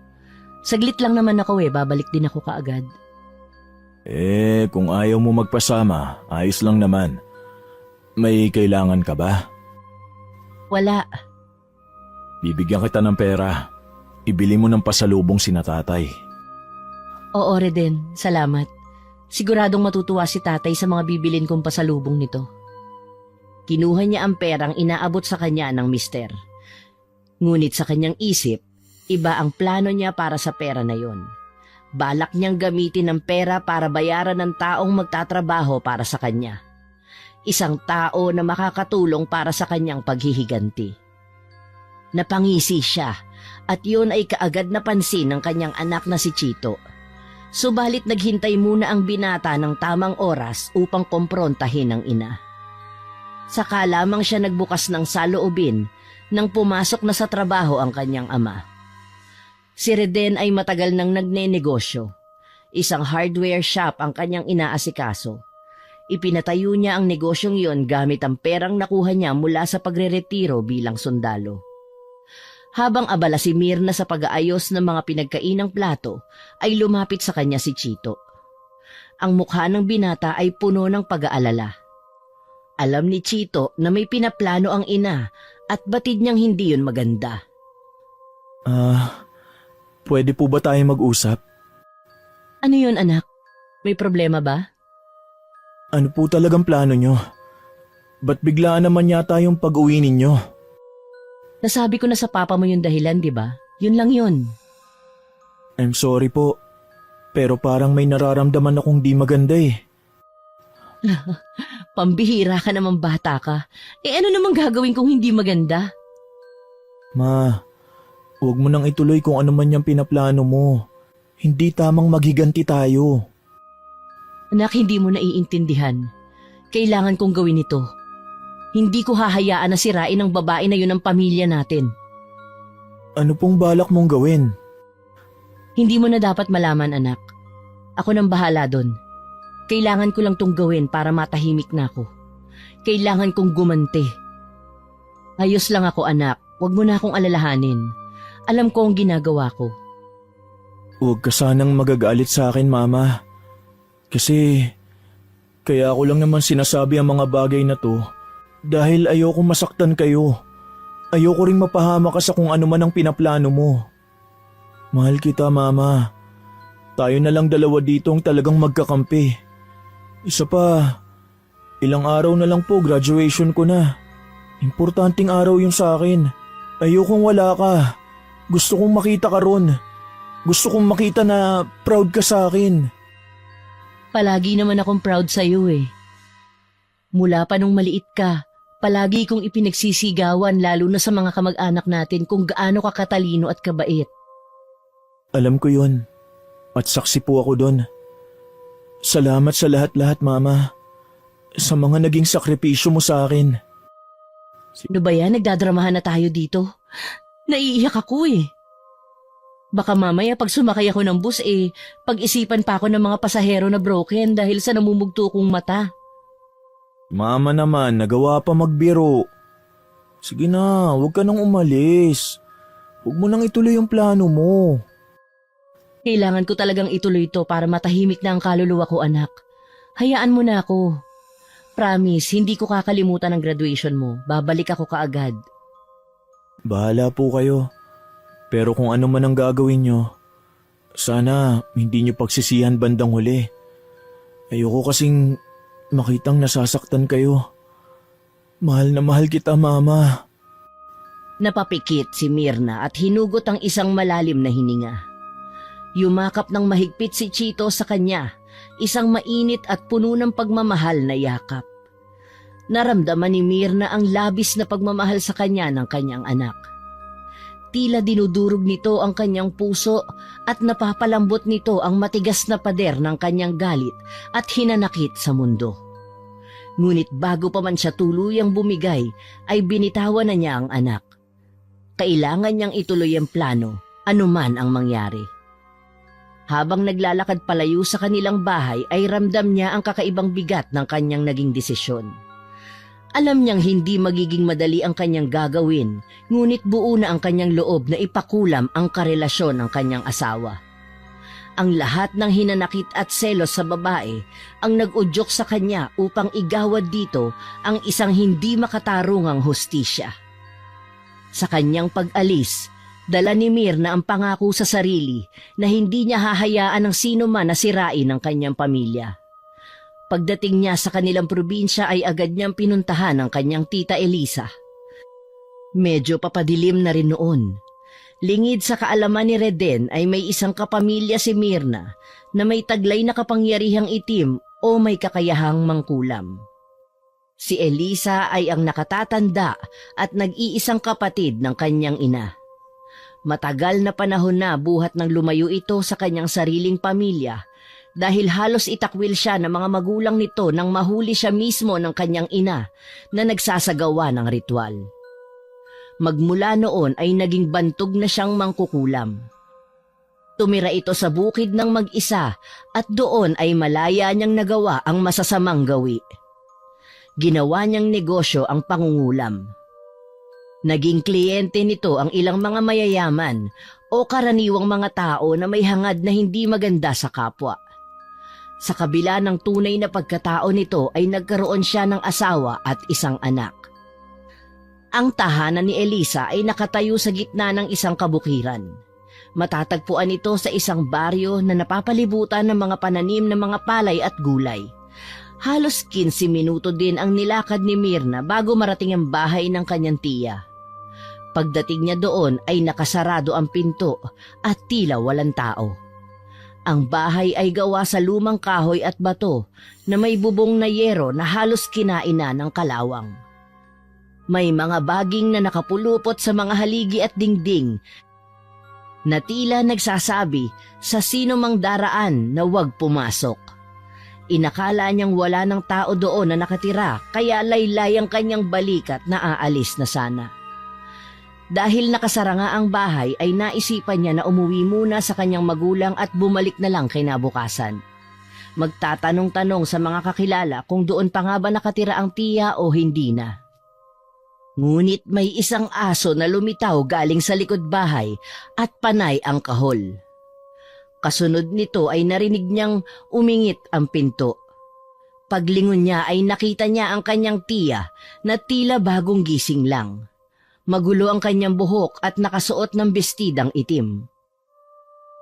Saglit lang naman ako babalik din ako kaagad. Kung ayaw mo magpasama, ayos lang naman. May kailangan ka ba? Wala. Bibigyan kita ng pera. Ibili mo ng pasalubong sina tatay. Oo, Reden. Salamat. Siguradong matutuwa si tatay sa mga bibilin kong pasalubong nito. Kinuha niya ang perang inaabot sa kanya ng mister. Ngunit sa kanyang isip, iba ang plano niya para sa pera na yon. Balak niyang gamitin ang pera para bayaran ng taong magtatrabaho para sa kanya. Isang tao na makakatulong para sa kanyang paghihiganti. Napangisi siya at yun ay kaagad napansin ng kanyang anak na si Chito. Subalit naghintay muna ang binata ng tamang oras upang komprontahin ang ina. Saka lamang siya nagbukas ng saloobin nang pumasok na sa trabaho ang kanyang ama. Si Reden ay matagal nang nagnenegosyo. Isang hardware shop ang kanyang inaasikaso. Ipinatayo niya ang negosyong yon gamit ang perang nakuha niya mula sa pagreretiro bilang sundalo. Habang abala si Mirna sa pag-aayos ng mga pinagkainang plato, ay lumapit sa kanya si Chito. Ang mukha ng binata ay puno ng pag-aalala. Alam ni Chito na may pinaplano ang ina at batid niyang hindi yun maganda. Pwede po ba tayong mag-usap? Ano yun, anak? May problema ba? Ano po talagang plano nyo? Ba't biglaan naman yata yung pag-uwi ninyo? Nasabi ko na sa papa mo yung dahilan, di ba? Yun lang yun. I'm sorry po, pero parang may nararamdaman akong di maganda eh. Pambihira ka naman bata ka. Ano namang gagawin kung hindi maganda? Ma, huwag mo nang ituloy kung ano man yung pinaplano mo. Hindi tamang maghiganti tayo. Anak, hindi mo naiintindihan. Kailangan kong gawin ito. Hindi ko hahayaan na sirain ng babae na yun ang pamilya natin. Ano pong balak mong gawin? Hindi mo na dapat malaman, anak. Ako nang bahala doon. Kailangan ko lang tong gawin para matahimik na ako. Kailangan kong gumanti. Ayos lang ako, anak. Huwag mo na akong alalahanin. Alam ko ang ginagawa ko. Huwag ka sanang magagalit sa akin, Mama. Kasi Kaya ako lang naman sinasabi ang mga bagay na to dahil ayoko masaktan kayo. Ayoko ring mapahama ka sa kung ano man ang pinaplano mo. Mahal kita, Mama. Tayo na lang dalawa dito ang talagang magkakampi. Isa pa, ilang araw na lang po graduation ko na. Importanteng araw yun sa akin. Ayokong wala ka. Gusto kong makita ka ron. Gusto kong makita na proud ka sa akin. Palagi naman akong proud sa'yo eh. Mula pa nung maliit ka, palagi kong ipinagsisigawan lalo na sa mga kamag-anak natin kung gaano ka katalino at kabait. Alam ko yun. At saksi po ako doon. Salamat sa lahat-lahat, Mama. Sa mga naging sakripisyo mo sa akin. Sino ba yan? Nagdadramahan na tayo dito. Naiiyak ako eh. Baka mamaya pag sumakay ako ng bus pag-isipan pa ako ng mga pasahero na broken dahil sa namumugto kong mata. Mama naman, nagawa pa magbiro. Sige na, huwag ka nang umalis. Huwag mo nang ituloy yung plano mo. Kailangan ko talagang ituloy ito para matahimik na ang kaluluwa ko, anak. Hayaan mo na ako. Promise, hindi ko kakalimutan ang graduation mo. Babalik ako kaagad. Bahala po kayo. Pero kung ano man ang gagawin nyo, sana hindi nyo pagsisihan bandang huli. Ayoko kasing makitang nasasaktan kayo. Mahal na mahal kita, Mama. Napapikit si Mirna at hinugot ang isang malalim na hininga. Yumakap ng mahigpit si Chito sa kanya, isang mainit at puno ng pagmamahal na yakap. Naramdaman ni Mirna ang labis na pagmamahal sa kanya ng kanyang anak. Tila dinudurog nito ang kanyang puso at napapalambot nito ang matigas na pader ng kanyang galit at hinanakit sa mundo. Ngunit bago pa man siya tuluyang bumigay, ay binitawan na niya ang anak. Kailangan niyang ituloy ang plano, anuman ang mangyari. Habang naglalakad palayo sa kanilang bahay ay ramdam niya ang kakaibang bigat ng kanyang naging desisyon. Alam niyang hindi magiging madali ang kanyang gagawin, ngunit buo na ang kanyang loob na ipakulam ang karelasyon ng kanyang asawa. Ang lahat ng hinanakit at selos sa babae ang nag-udyok sa kanya upang igawad dito ang isang hindi makatarungang hustisya. Sa kanyang pag-alis, dala ni Mirna ang pangako sa sarili na hindi niya hahayaan ng sino man na sirain ang kanyang pamilya. Pagdating niya sa kanilang probinsya ay agad niyang pinuntahan ang kanyang tita Elisa. Medyo papadilim na rin noon. Lingid sa kaalaman ni Reden ay may isang kapamilya si Mirna na may taglay na kapangyarihang itim o may kakayahang mangkulam. Si Elisa ay ang nakatatanda at nag-iisang kapatid ng kanyang ina. Matagal na panahon na buhat nang lumayo ito sa kanyang sariling pamilya dahil halos itakwil siya ng mga magulang nito nang mahuli siya mismo ng kanyang ina na nagsasagawa ng ritual. Magmula noon ay naging bantog na siyang mangkukulam. Tumira ito sa bukid ng mag-isa at doon ay malaya niyang nagawa ang masasamang gawi. Ginawa niyang negosyo ang pangungulam. Naging kliyente nito ang ilang mga mayayaman o karaniwang mga tao na may hangad na hindi maganda sa kapwa. Sa kabila ng tunay na pagkatao nito ay nagkaroon siya ng asawa at isang anak. Ang tahanan ni Elisa ay nakatayo sa gitna ng isang kabukiran. Matatagpuan ito sa isang baryo na napapalibutan ng mga pananim ng mga palay at gulay. Halos 15 minuto din ang nilakad ni Mirna bago marating ang bahay ng kanyang tiya. Pagdating niya doon ay nakasarado ang pinto at tila walang tao. Ang bahay ay gawa sa lumang kahoy at bato na may bubong na yero na halos kinain na ng kalawang. May mga baging na nakapulupot sa mga haligi at dingding na tila nagsasabi sa sino mang daraan na huwag pumasok. Inakala niyang wala ng tao doon na nakatira kaya laylay ang kanyang balikat na aalis na sana. Dahil nakasara nga ang bahay ay naisipan niya na umuwi muna sa kanyang magulang at bumalik na lang kinabukasan. Magtatanong-tanong sa mga kakilala kung doon pa nga ba nakatira ang tiya o hindi na. Ngunit may isang aso na lumitaw galing sa likod bahay at panay ang kahol. Kasunod nito ay narinig niyang umingit ang pinto. Paglingon niya ay nakita niya ang kanyang tiya na tila bagong gising lang. Magulo ang kanyang buhok at nakasuot ng bestidang itim.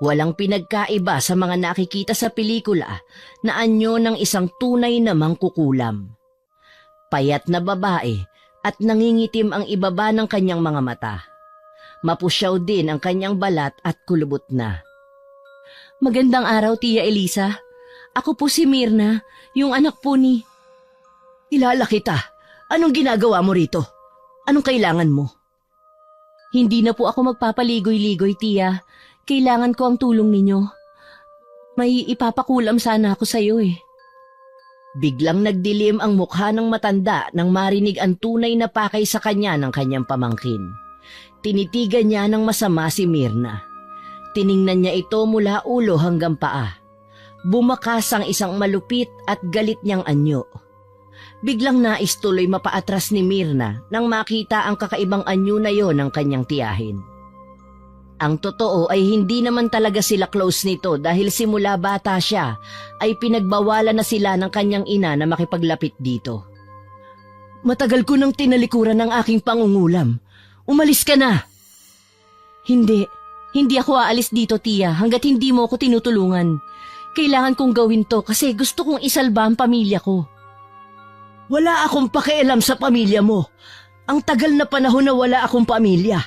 Walang pinagkaiba sa mga nakikita sa pelikula na anyo ng isang tunay na mangkukulam. Payat na babae at nangingitim ang ibaba ng kanyang mga mata. Mapusyaw din ang kanyang balat at kulubot na. Magandang araw, Tia Elisa. Ako po si Mirna, yung anak po ni... Kilala kita. Anong ginagawa mo rito? Anong kailangan mo? Hindi na po ako magpapaligoy-ligoy, Tia. Kailangan ko ang tulong ninyo. May ipapakulam sana ako sa iyo eh. Biglang nagdilim ang mukha ng matanda nang marinig ang tunay na pakay sa kanya ng kanyang pamangkin. Tinitigan niya ng masama si Mirna. Tiningnan niya ito mula ulo hanggang paa. Bumakas ang isang malupit at galit niyang anyo. Biglang nais tuloy mapaatras ni Mirna nang makita ang kakaibang anyo na yon ng kanyang tiyahin. Ang totoo ay hindi naman talaga sila close nito dahil simula bata siya ay pinagbawalan na sila ng kanyang ina na makipaglapit dito. Matagal ko nang tinalikuran ng aking pangungulam. Umalis ka na! Hindi ako aalis dito, Tia, hanggat hindi mo ako tinutulungan. Kailangan kong gawin to kasi gusto kong isalba ang pamilya ko. Wala akong pakialam sa pamilya mo. Ang tagal na panahon na wala akong pamilya.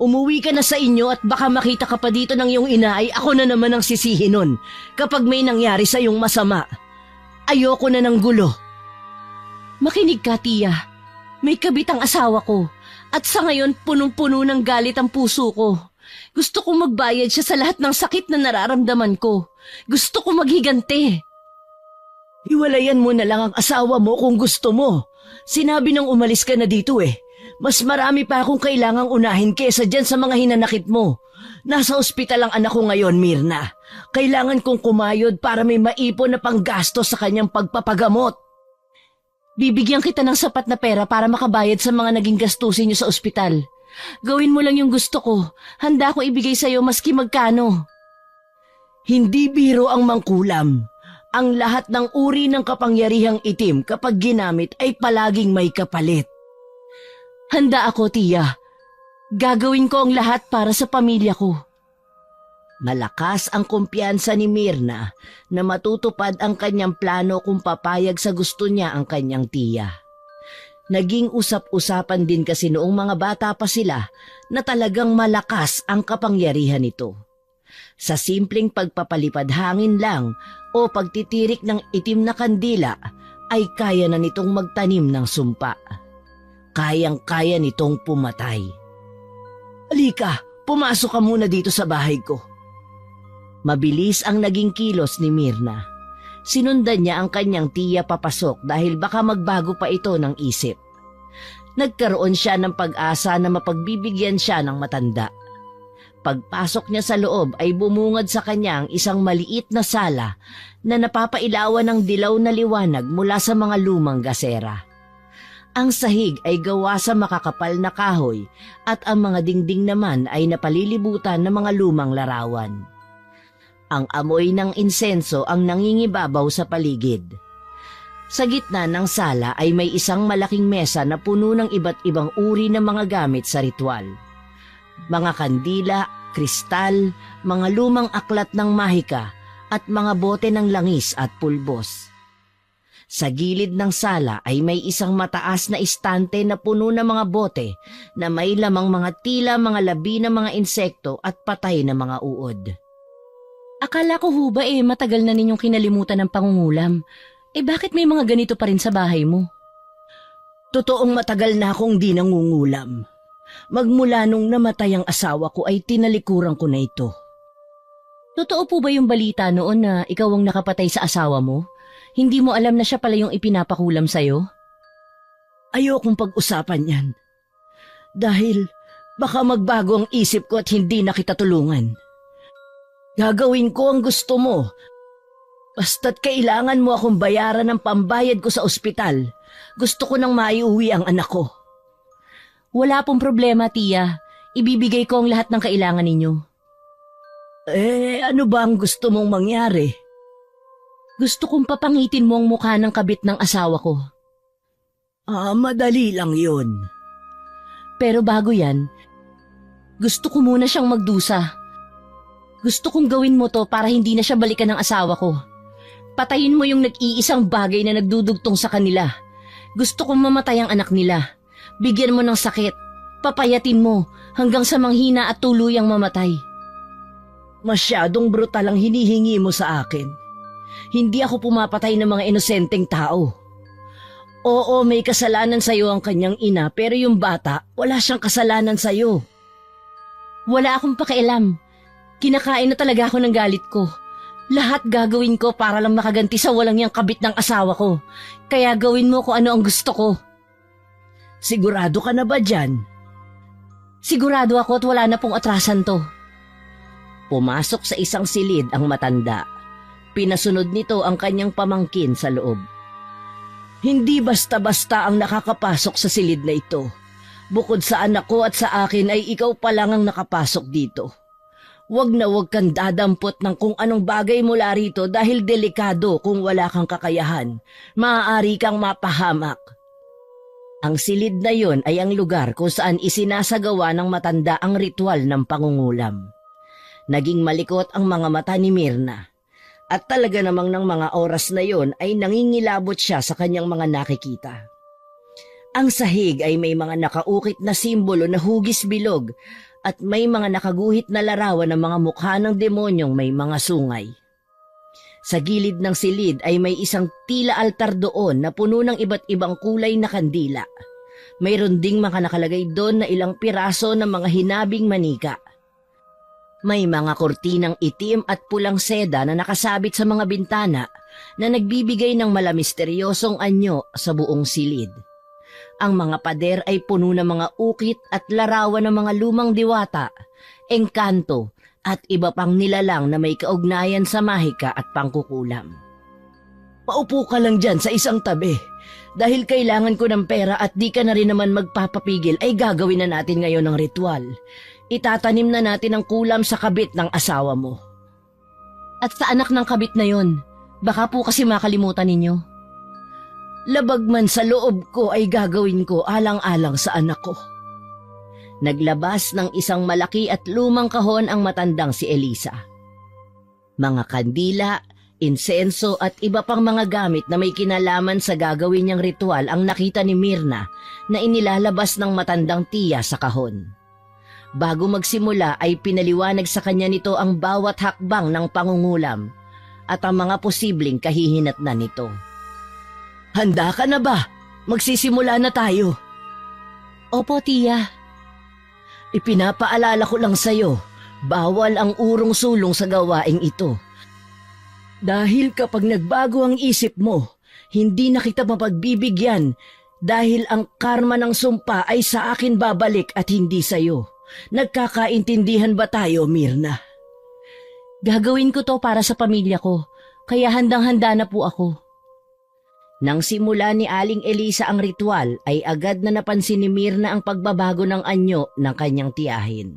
Umuwi ka na sa inyo at baka makita ka pa dito ng iyong ina ay ako na naman ang sisihin nun kapag may nangyari sa iyong masama. Ayoko na ng gulo. Makinig ka, Tia. May kabit ang asawa ko at sa ngayon punong-puno ng galit ang puso ko. Gusto kong magbayad siya sa lahat ng sakit na nararamdaman ko. Gusto kong maghiganti. Hiwalayan mo na lang ang asawa mo kung gusto mo. Sinabi nang umalis ka na dito eh. Mas marami pa akong kailangang unahin kesa dyan sa mga hinanakit mo. Nasa ospital ang anak ko ngayon, Mirna. Kailangan kong kumayod para may maipon na panggasto sa kanyang pagpapagamot. Bibigyan kita ng sapat na pera para makabayad sa mga naging gastusin niyo sa ospital. Gawin mo lang yung gusto ko. Handa ko ibigay sa'yo maski magkano. Hindi biro ang mangkulam. Ang lahat ng uri ng kapangyarihang itim kapag ginamit ay palaging may kapalit. Handa ako, Tia. Gagawin ko ang lahat para sa pamilya ko. Malakas ang kumpiyansa ni Mirna na matutupad ang kanyang plano kung papayag sa gusto niya ang kanyang tiya. Naging usap-usapan din kasi noong mga bata pa sila na talagang malakas ang kapangyarihan nito. Sa simpleng pagpapalipad hangin lang o pagtitirik ng itim na kandila ay kaya na nitong magtanim ng sumpa. Kayang-kaya nitong pumatay. Halika, pumasok ka muna dito sa bahay ko. Mabilis ang naging kilos ni Mirna. Sinundan niya ang kanyang tiya papasok dahil baka magbago pa ito ng isip. Nagkaroon siya ng pag-asa na mapagbibigyan siya ng matanda. Pagpasok niya sa loob ay bumungad sa kanya ang isang maliit na sala na napapailawan ng dilaw na liwanag mula sa mga lumang gasera. Ang sahig ay gawa sa makakapal na kahoy at ang mga dingding naman ay napalilibutan ng mga lumang larawan. Ang amoy ng insenso ang nangingibabaw sa paligid. Sa gitna ng sala ay may isang malaking mesa na puno ng iba't ibang uri ng mga gamit sa ritual. Mga kandila, kristal, mga lumang aklat ng mahika at mga bote ng langis at pulbos. Sa gilid ng sala ay may isang mataas na istante na puno ng mga bote na may lamang mga tila, mga labi ng mga insekto at patay na mga uod. Akala ko ho ba matagal na ninyong kinalimutan ng pangungulam. Bakit may mga ganito pa rin sa bahay mo? Totoong matagal na akong di nangungulam. Magmula nung namatay ang asawa ko ay tinalikuran ko na ito. Totoo po ba yung balita noon na ikaw ang nakapatay sa asawa mo? Hindi mo alam na siya pala yung ipinapakulam sa'yo? Ayokong pag-usapan yan. Dahil baka magbago ang isip ko at hindi na kita tulungan. Gagawin ko ang gusto mo. Basta't kailangan mo akong bayaran ng pambayad ko sa ospital. Gusto ko nang maiuwi ang anak ko. Wala pong problema, Tia. Ibibigay ko ang lahat ng kailangan ninyo. Ano ba ang gusto mong mangyari? Gusto kong papangitin mo ang mukha ng kabit ng asawa ko. Madali lang yun. Pero bago yan, gusto ko muna siyang magdusa. Gusto kong gawin mo to para hindi na siya balikan ng asawa ko. Patayin mo yung nag-iisang bagay na nagdudugtong sa kanila. Gusto kong mamatay ang anak nila. Bigyan mo ng sakit. Papayatin mo hanggang sa manghina at tuluyang mamatay. Masyadong brutal ang hinihingi mo sa akin. Hindi ako pumapatay ng mga inosenteng tao. Oo, may kasalanan sa'yo ang kanyang ina, pero yung bata, wala siyang kasalanan sa'yo. Wala akong pakialam. Kinakain na talaga ako ng galit ko. Lahat gagawin ko para lang makaganti sa walang yang kabit ng asawa ko. Kaya gawin mo kung ano ang gusto ko. Sigurado ka na ba dyan? Sigurado ako at wala na pong atrasan to. Pumasok sa isang silid ang matanda. Pinasunod nito ang kanyang pamangkin sa loob. Hindi basta-basta ang nakakapasok sa silid na ito. Bukod sa anak ko at sa akin ay ikaw pa lang ang nakapasok dito. Huwag na huwag kang dadampot ng kung anong bagay mula rito dahil delikado kung wala kang kakayahan. Maaari kang mapahamak. Ang silid na yon ay ang lugar kung saan isinasagawa ng matanda ang ritual ng pangungulam. Naging malikot ang mga mata ni Mirna. At talaga namang ng mga oras na yon ay nangingilabot siya sa kanyang mga nakikita. Ang sahig ay may mga nakaukit na simbolo na hugis bilog at may mga nakaguhit na larawan ng mga mukha ng demonyong may mga sungay. Sa gilid ng silid ay may isang tila altar doon na puno ng iba't ibang kulay na kandila. Mayroon ding mga nakalagay doon na ilang piraso ng mga hinabing manika. May mga kortinang itim at pulang seda na nakasabit sa mga bintana na nagbibigay ng malamisteryosong anyo sa buong silid. Ang mga pader ay puno ng mga ukit at larawan ng mga lumang diwata, engkanto at iba pang nilalang na may kaugnayan sa mahika at pangkukulam. Paupo ka lang dyan sa isang tabi. Dahil kailangan ko ng pera at di ka na rin naman magpapapigil ay gagawin na natin ngayon ang ritual. Itatanim na natin ang kulam sa kabit ng asawa mo. At sa anak ng kabit na yon, baka po kasi makalimutan ninyo. Labag man sa loob ko ay gagawin ko alang-alang sa anak ko. Naglabas ng isang malaki at lumang kahon ang matandang si Elisa. Mga kandila, insenso at iba pang mga gamit na may kinalaman sa gagawin niyang ritual ang nakita ni Mirna na inilalabas ng matandang tiya sa kahon. Bago magsimula ay pinaliwanag sa kanya nito ang bawat hakbang ng pangungulam at ang mga posibleng kahihinatnan nito. Handa ka na ba? Magsisimula na tayo. Opo, tiya. Ipinapaalala ko lang sa'yo, bawal ang urong-sulong sa gawaing ito. Dahil kapag nagbago ang isip mo, hindi na kita mapagbibigyan dahil ang karma ng sumpa ay sa akin babalik at hindi sa'yo. Nagkakaintindihan ba tayo, Mirna? Gagawin ko to para sa pamilya ko, kaya handang-handa na po ako. Nang simula ni Aling Elisa ang ritual, ay agad na napansin ni Mirna ang pagbabago ng anyo ng kanyang tiyahin.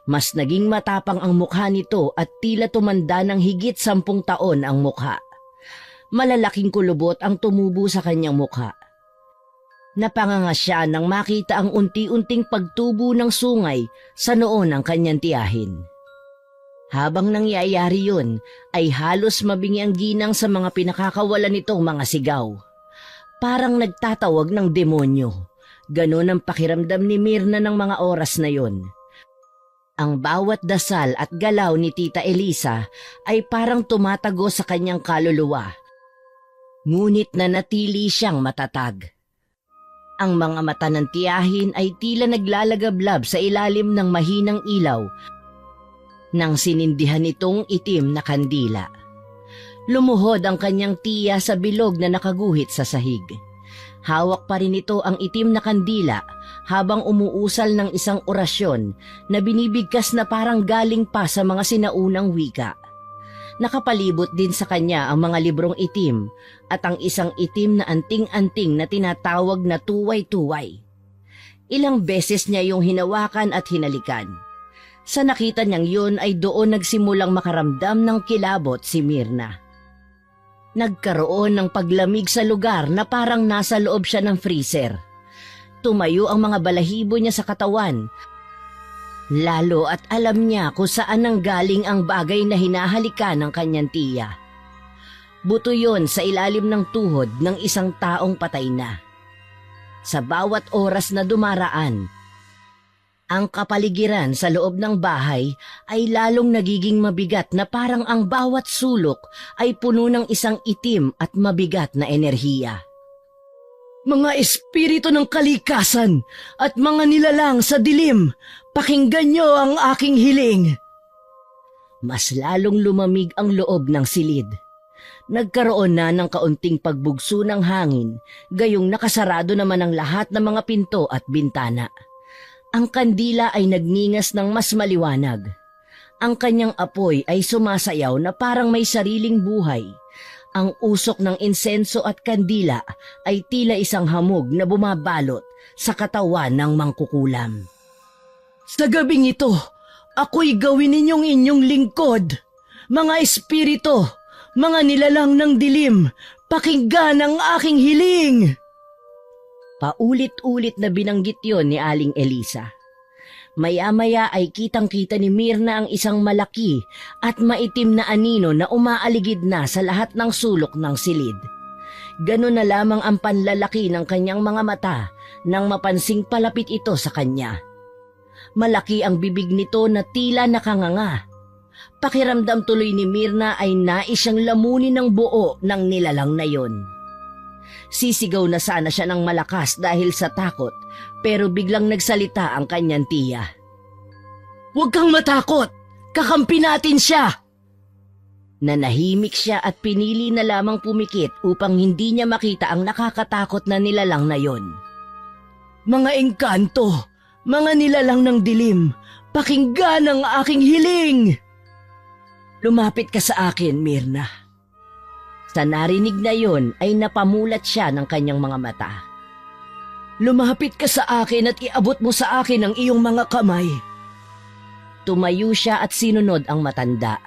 Mas naging matapang ang mukha nito at tila tumanda ng higit 10 taon ang mukha. Malalaking kulubot ang tumubo sa kanyang mukha. Napanganga siya nang makita ang unti-unting pagtubo ng sungay sa noo ng kanyang tiyahin. Habang nangyayari yun, ay halos mabingi ang ginang sa mga pinakakawalan nitong mga sigaw. Parang nagtatawag ng demonyo. Ganon ang pakiramdam ni Mirna ng mga oras na yon. Ang bawat dasal at galaw ni Tita Elisa ay parang tumatago sa kanyang kaluluwa. Ngunit nanatili siyang matatag. Ang mga mata ng tiyahin ay tila naglalagablab sa ilalim ng mahinang ilaw nang sinindihan nitong itim na kandila. Lumuhod ang kanyang tiya sa bilog na nakaguhit sa sahig. Hawak pa rin ito ang itim na kandila habang umuusal ng isang orasyon na binibigkas na parang galing pa sa mga sinaunang wika. Nakapalibot din sa kanya ang mga librong itim at ang isang itim na anting-anting na tinatawag na tuway-tuway. Ilang beses niya yung hinawakan at hinalikan. Sa nakita niyang yun ay doon nagsimulang makaramdam ng kilabot si Mirna. Nagkaroon ng paglamig sa lugar na parang nasa loob siya ng freezer. Tumayo ang mga balahibo niya sa katawan. Lalo at alam niya kung saan nanggaling ang bagay na hinahalika ng kanyang tiya. Buto yon sa ilalim ng tuhod ng isang taong patay na. Sa bawat oras na dumaraan, ang kapaligiran sa loob ng bahay ay lalong nagiging mabigat na parang ang bawat sulok ay puno ng isang itim at mabigat na enerhiya. Mga espiritu ng kalikasan at mga nilalang sa dilim, pakinggan niyo ang aking hiling. Mas lalong lumamig ang loob ng silid. Nagkaroon na ng kaunting pagbugso ng hangin, gayong nakasarado naman ang lahat ng mga pinto at bintana. Ang kandila ay nagningas ng mas maliwanag. Ang kanyang apoy ay sumasayaw na parang may sariling buhay. Ang usok ng insenso at kandila ay tila isang hamog na bumabalot sa katawan ng mangkukulam. Sa gabing ito, ako'y gawin ninyong inyong lingkod. Mga espiritu, mga nilalang ng dilim, pakinggan ang aking hiling. Paulit-ulit na binanggit yon ni Aling Elisa. Maya-maya ay kitang-kita ni Mirna ang isang malaki at maitim na anino na umaaligid na sa lahat ng sulok ng silid. Ganun na lamang ang panlalaki ng kanyang mga mata nang mapansing palapit ito sa kanya. Malaki ang bibig nito na tila nakanganga. Pakiramdam tuloy ni Mirna ay nais siyang lamunin ng buo ng nilalang na yon. Sisigaw na sana siya ng malakas dahil sa takot, pero biglang nagsalita ang kanyang tiya. "Huwag kang matakot! Kakampi natin siya!" Nanahimik siya at pinili na lamang pumikit upang hindi niya makita ang nakakatakot na nilalang na yon. "Mga engkanto, mga nilalang ng dilim, pakinggan ang aking hiling!" "Lumapit ka sa akin, Mirna." Sa narinig na yon ay napamulat siya ng kanyang mga mata. "Lumapit ka sa akin at iabot mo sa akin ang iyong mga kamay." Tumayo siya at sinunod ang matanda.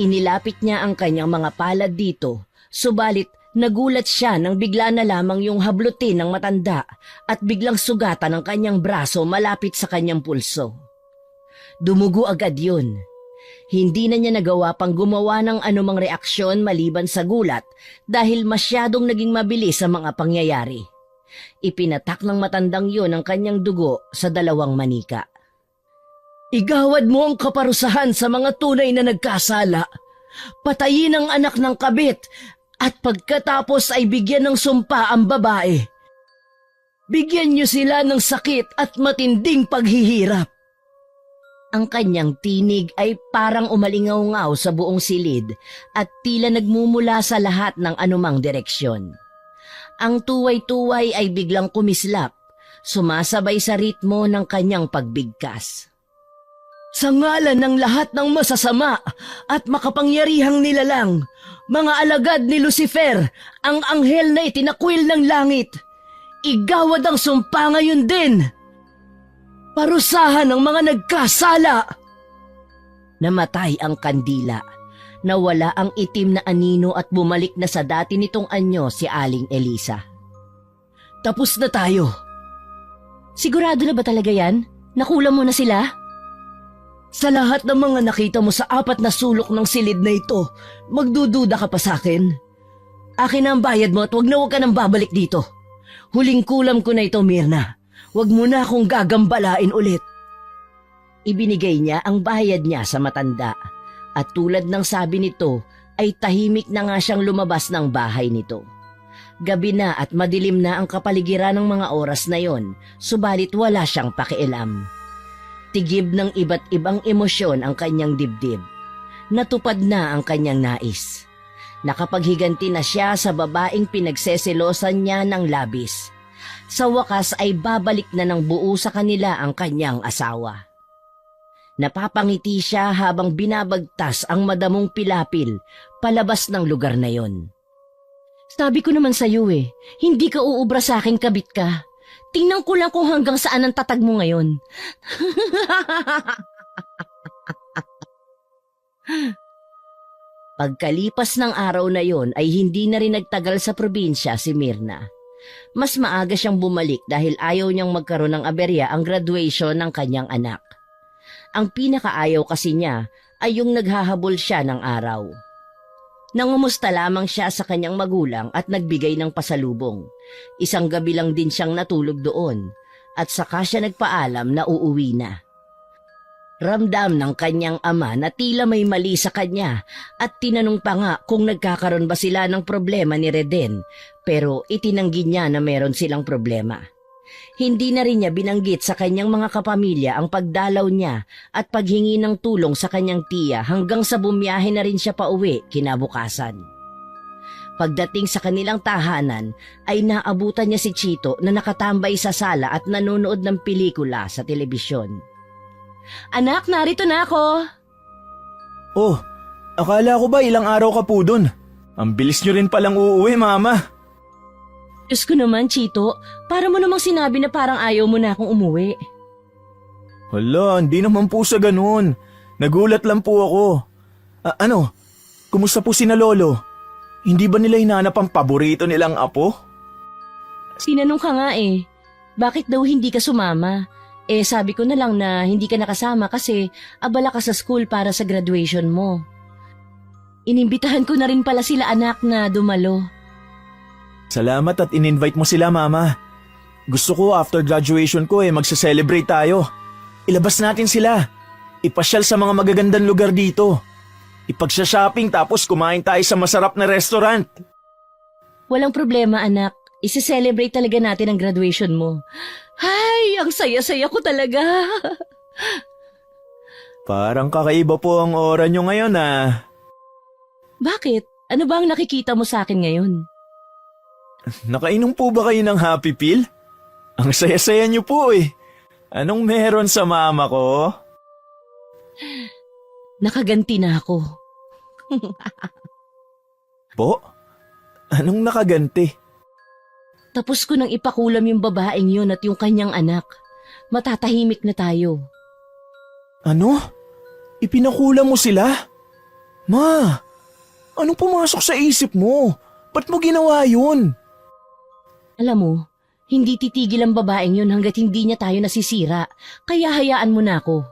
Inilapit niya ang kanyang mga palad dito, subalit nagulat siya nang bigla na lamang yung hablutin ng matanda at biglang sugatan ang kanyang braso malapit sa kanyang pulso. Dumugo agad yun. Hindi na niya nagawa pang gumawa ng anumang reaksyon maliban sa gulat dahil masyadong naging mabilis ang mga pangyayari. Ipinatak ng matandang yun ang kanyang dugo sa dalawang manika. "Igawad mo ang kaparusahan sa mga tunay na nagkasala. Patayin ang anak ng kabit at pagkatapos ay bigyan ng sumpa ang babae. Bigyan niyo sila ng sakit at matinding paghihirap." Ang kanyang tinig ay parang umalingaw-ngaw sa buong silid at tila nagmumula sa lahat ng anumang direksyon. Ang tuway-tuway ay biglang kumislap, sumasabay sa ritmo ng kanyang pagbigkas. "Sa ngalan ng lahat ng masasama at makapangyarihang nilalang, mga alagad ni Lucifer, ang anghel na itinakwil ng langit, igawad ang sumpa ngayon din! Parusahan ang mga nagkasala!" Namatay ang kandila. Nawala ang itim na anino at bumalik na sa dati nitong anyo si Aling Elisa. "Tapos na tayo." "Sigurado na ba talaga yan? Nakulam mo na sila?" "Sa lahat ng mga nakita mo sa 4 na sulok ng silid na ito, magdududa ka pa sa akin? Akin na ang bayad mo at huwag ka nang babalik dito. Huling kulam ko na ito, Mirna. Huwag mo na akong gagambalain ulit." Ibinigay niya ang bayad niya sa matanda at tulad ng sabi nito ay tahimik na nga siyang lumabas ng bahay nito. Gabi na at madilim na ang kapaligiran ng mga oras na yon, subalit wala siyang pakialam. Tigib ng iba't ibang emosyon ang kanyang dibdib. Natupad na ang kanyang nais. Nakapaghiganti na siya sa babaeng pinagseselosan niya ng labis. Sa wakas ay babalik na ng buo sa kanila ang kanyang asawa. Napapangiti siya habang binabagtas ang madamong pilapil palabas ng lugar na yon. "Sabi ko naman sa iyo hindi ka uubra sa akin, kabit ka. Tingnan ko lang kung hanggang saan ang tatag mo ngayon." Pagkalipas ng araw na yon ay hindi na rin nagtagal sa probinsya si Mirna. Mas maaga siyang bumalik dahil ayaw niyang magkaroon ng aberya ang graduation ng kanyang anak. Ang pinakaayaw kasi niya ay yung naghahabol siya ng araw. Nangumusta lamang siya sa kanyang magulang at nagbigay ng pasalubong. Isang gabi lang din siyang natulog doon at saka siya nagpaalam na uuwi na. Ramdam ng kanyang ama na tila may mali sa kanya at tinanong pa nga kung nagkakaroon ba sila ng problema ni Reden, pero itinanggi niya na meron silang problema. Hindi na rin niya binanggit sa kanyang mga kapamilya ang pagdalaw niya at paghingi ng tulong sa kanyang tiya hanggang sa bumiyahe na rin siya pauwi kinabukasan. Pagdating sa kanilang tahanan ay naabutan niya si Chito na nakatambay sa sala at nanonood ng pelikula sa telebisyon. "Anak, narito na ako." Oh, akala ko ba ilang araw ka po dun? Ang bilis nyo rin palang uuwi, Mama. Diyos ko naman, Chito, para mo namang sinabi na parang ayaw mo na akong umuwi. Hala, hindi naman po sa ganun. Nagulat lang po ako. Ano, kumusta po sina Lolo? Hindi ba nila hinanap ang paborito nilang apo? Tinanong ka nga eh, bakit daw hindi ka sumama? Sabi ko na lang na hindi ka nakasama kasi abala ka sa school para sa graduation mo. Inimbitahan ko na rin pala sila anak na dumalo. Salamat at in-invite mo sila, Mama. Gusto ko after graduation ko magsa-celebrate tayo. Ilabas natin sila. Ipasyal sa mga magagandang lugar dito. Ipagsha-shopping tapos kumain tayo sa masarap na restaurant. Walang problema anak, isi-celebrate talaga natin ang graduation mo. Ay, ang saya-saya ko talaga. Parang kakaiba po ang aura nyo ngayon Bakit? Ano ba ang nakikita mo sa akin ngayon? Nakainom po ba kayo ng Happy Pill? Ang saya-saya nyo po eh. Anong meron sa mama ko? Nakaganti na ako. Po? Anong nakaganti? Tapos ko nang ipakulam yung babaeng yun at yung kanyang anak. Matatahimik na tayo. Ano? Ipinakulam mo sila? Ma, anong pumasok sa isip mo? Ba't mo ginawa yun? Alam mo, hindi titigil ang babaeng yun hanggat hindi niya tayo nasisira. Kaya hayaan mo na ako.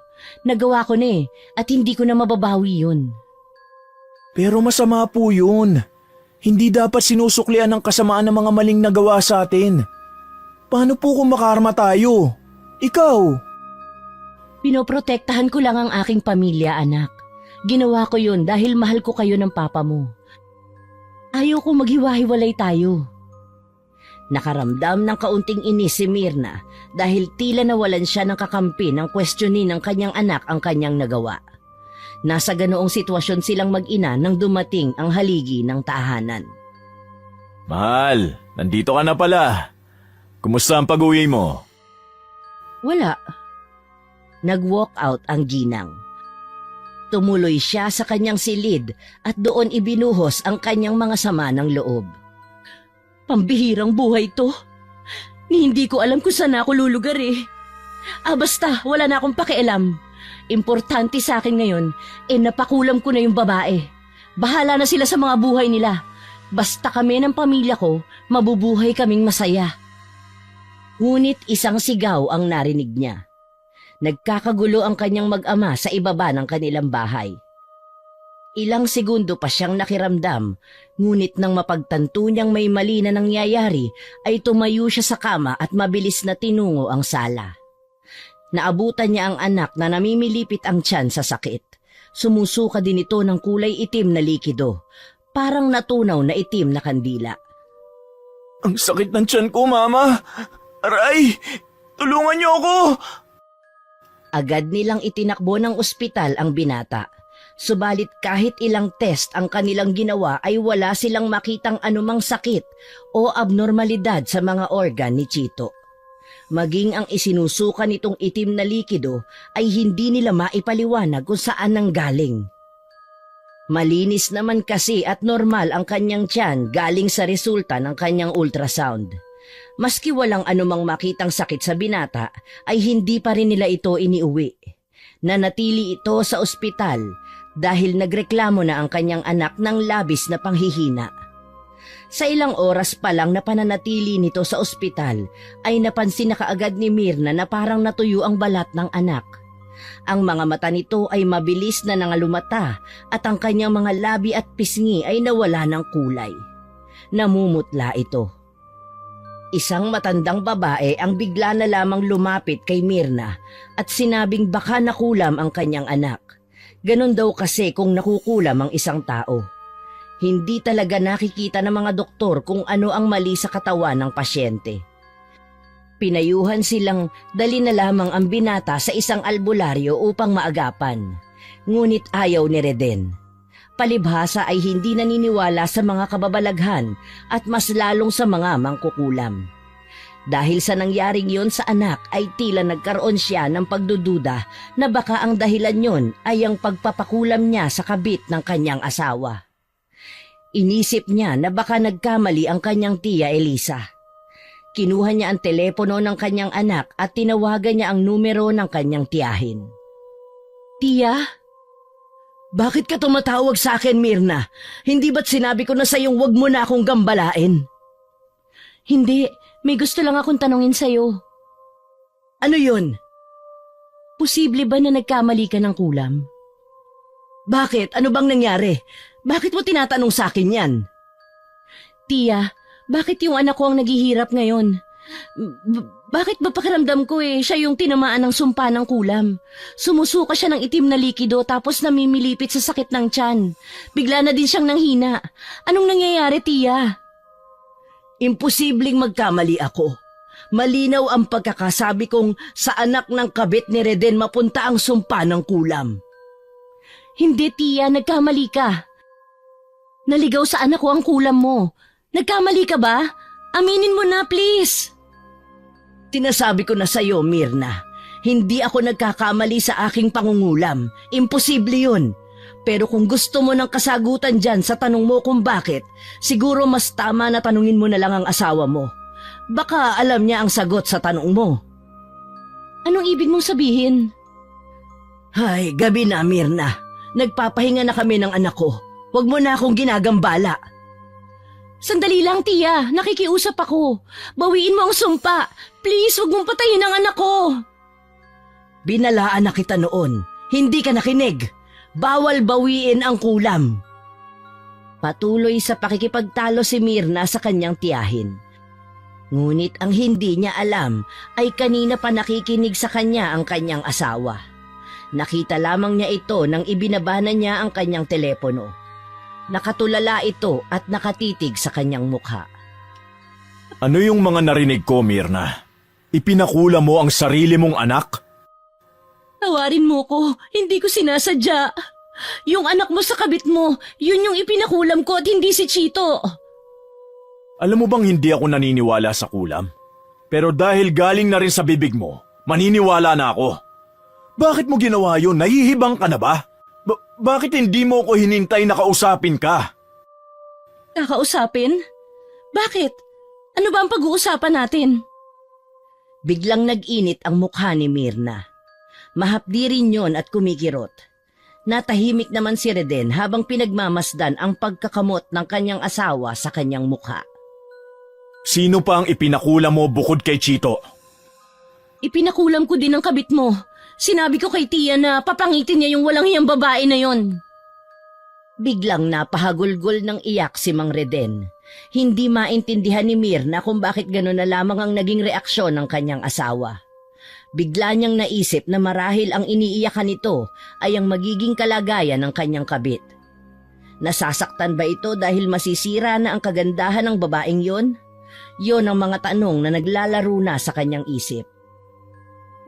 Nagawa ko na at hindi ko na mababawi yun. Pero masama po yun. Hindi dapat sinusuklian ng kasamaan ng mga maling nagawa sa atin. Paano po kung makarma tayo? Ikaw? Pinoprotektahan ko lang ang aking pamilya, anak. Ginawa ko yun dahil mahal ko kayo ng papa mo. Ayaw ko maghiwa-hiwalay tayo. Nakaramdam ng kaunting inis si Mirna dahil tila nawalan siya ng kakampi ng questionin ng kanyang anak ang kanyang nagawa. Nasa ganoong sitwasyon silang mag-ina nang dumating ang haligi ng tahanan. Mahal, nandito ka na pala. Kumusta ang pag-uwi mo? Wala. Nag-walk out ang ginang. Tumuloy siya sa kanyang silid at doon ibinuhos ang kanyang mga sama ng loob. Pambihirang buhay to. Hindi ko alam kung saan ako lulugar eh. Basta, wala na akong pakialam. Importante sa akin ngayon, napakulam ko na yung babae. Bahala na sila sa mga buhay nila. Basta kami ng pamilya ko, mabubuhay kaming masaya. Ngunit isang sigaw ang narinig niya. Nagkakagulo ang kanyang mag-ama sa ibaba ng kanilang bahay. Ilang segundo pa siyang nakiramdam, ngunit nang mapagtanto niyang may mali na nangyayari, ay tumayo siya sa kama at mabilis na tinungo ang sala. Naabutan niya ang anak na namimilipit ang tiyan sa sakit. Sumusuka din ito ng kulay itim na likido, parang natunaw na itim na kandila. Ang sakit ng tiyan ko, Mama! Aray! Tulungan niyo ako! Agad nilang itinakbo ng ospital ang binata. Subalit kahit ilang test ang kanilang ginawa ay wala silang makitang anumang sakit o abnormalidad sa mga organ ni Chito. Maging ang isinusuka nitong itim na likido ay hindi nila maipaliwanag kung saan nanggaling. Malinis naman kasi at normal ang kanyang tiyan galing sa resulta ng kanyang ultrasound. Maski walang anumang makitang sakit sa binata ay hindi pa rin nila ito iniuwi. Nanatili ito sa ospital dahil nagreklamo na ang kanyang anak ng labis na panghihina. Sa ilang oras pa lang na pananatili nito sa ospital ay napansin na kaagad ni Mirna na parang natuyo ang balat ng anak. Ang mga mata nito ay mabilis na nangalumata at ang kanyang mga labi at pisngi ay nawala ng kulay. Namumutla ito. Isang matandang babae ang bigla na lamang lumapit kay Mirna at sinabing baka nakulam ang kanyang anak. Ganon daw kasi kung nakukulam ang isang tao. Hindi talaga nakikita ng mga doktor kung ano ang mali sa katawan ng pasyente. Pinayuhan silang dali na lamang ang binata sa isang albularyo upang maagapan. Ngunit ayaw ni Reden. Palibhasa ay hindi naniniwala sa mga kababalaghan at mas lalong sa mga mangkukulam. Dahil sa nangyaring yon sa anak ay tila nagkaroon siya ng pagdududa na baka ang dahilan yon ay ang pagpapakulam niya sa kabit ng kanyang asawa. Inisip niya na baka nagkamali ang kanyang tiya Elisa. Kinuha niya ang telepono ng kanyang anak at tinawagan niya ang numero ng kanyang tiyahin. Tiya? Bakit ka tumatawag sa akin, Mirna? Hindi ba't sinabi ko na sa'yong wag mo na akong gambalain? Hindi, may gusto lang akong tanungin sa'yo. Ano yun? Posible ba na nagkamali ka ng kulam? Bakit? Ano bang nangyari? Bakit mo tinatanong sa akin yan? Tiya, bakit yung anak ko ang naghihirap ngayon? Bakit ba pakiramdam ko siya yung tinamaan ng sumpa ng kulam? Sumusuka siya ng itim na likido tapos namimilipit sa sakit ng tiyan. Bigla na din siyang nanghina. Anong nangyayari, Tiya? Imposibleng magkamali ako. Malinaw ang pagkakasabi kong sa anak ng kabit ni Reden mapunta ang sumpa ng kulam. Hindi, Tiya, nagkamali ka. Naligaw sa anak ko ang kulam mo. Nagkamali ka ba? Aminin mo na, please. Tinasabi ko na sa'yo, Mirna. Hindi ako nagkakamali sa aking pangungulam. Imposible yun. Pero kung gusto mo ng kasagutan dyan sa tanong mo kung bakit, siguro mas tama na tanungin mo na lang ang asawa mo. Baka alam niya ang sagot sa tanong mo. Anong ibig mong sabihin? Ay, gabi na, Mirna. Nagpapahinga na kami ng anak ko. Huwag mo na akong ginagambala. Sandali lang, Tiya. Nakikiusap ako. Bawiin mo ang sumpa. Please, huwag mong patayin ang anak ko. Binalaan na kita noon. Hindi ka nakinig. Bawal bawiin ang kulam. Patuloy sa pakikipagtalo si Mirna sa kanyang tiyahin. Ngunit ang hindi niya alam ay kanina pa nakikinig sa kanya ang kanyang asawa. Nakita lamang niya ito nang ibinabana niya ang kanyang telepono. Nakatulala ito at nakatitig sa kanyang mukha. Ano yung mga narinig ko, Mirna? Ipinakula mo ang sarili mong anak? Tawarin mo ko, hindi ko sinasadya. Yung anak mo sa kabit mo, yun yung ipinakulam ko at hindi si Chito. Alam mo bang hindi ako naniniwala sa kulam? Pero dahil galing na rin sa bibig mo, maniniwala na ako. Bakit mo ginawa yun? Nahihibang ka na ba? Bakit hindi mo ko hinintay na kausapin ka? Kakausapin? Bakit? Ano ba ang pag-uusapan natin? Biglang nag-init ang mukha ni Mirna. Mahapdi rin yon at kumikirot. Natahimik naman si Reden habang pinagmamasdan ang pagkakamot ng kanyang asawa sa kanyang mukha. Sino pa ang ipinakula mo bukod kay Chito? Ipinakulam ko din ang kabit mo. Sinabi ko kay Tia na papangitin niya yung walang hiyang babae na yon. Biglang napahagulgol ng iyak si Mang Reden. Hindi maintindihan ni Mirna kung bakit gano'n na lamang ang naging reaksyon ng kanyang asawa. Bigla niyang naisip na marahil ang iniiyakan nito ay ang magiging kalagayan ng kanyang kabit. Nasasaktan ba ito dahil masisira na ang kagandahan ng babaeng yon? Yon ang mga tanong na naglalaro na sa kanyang isip.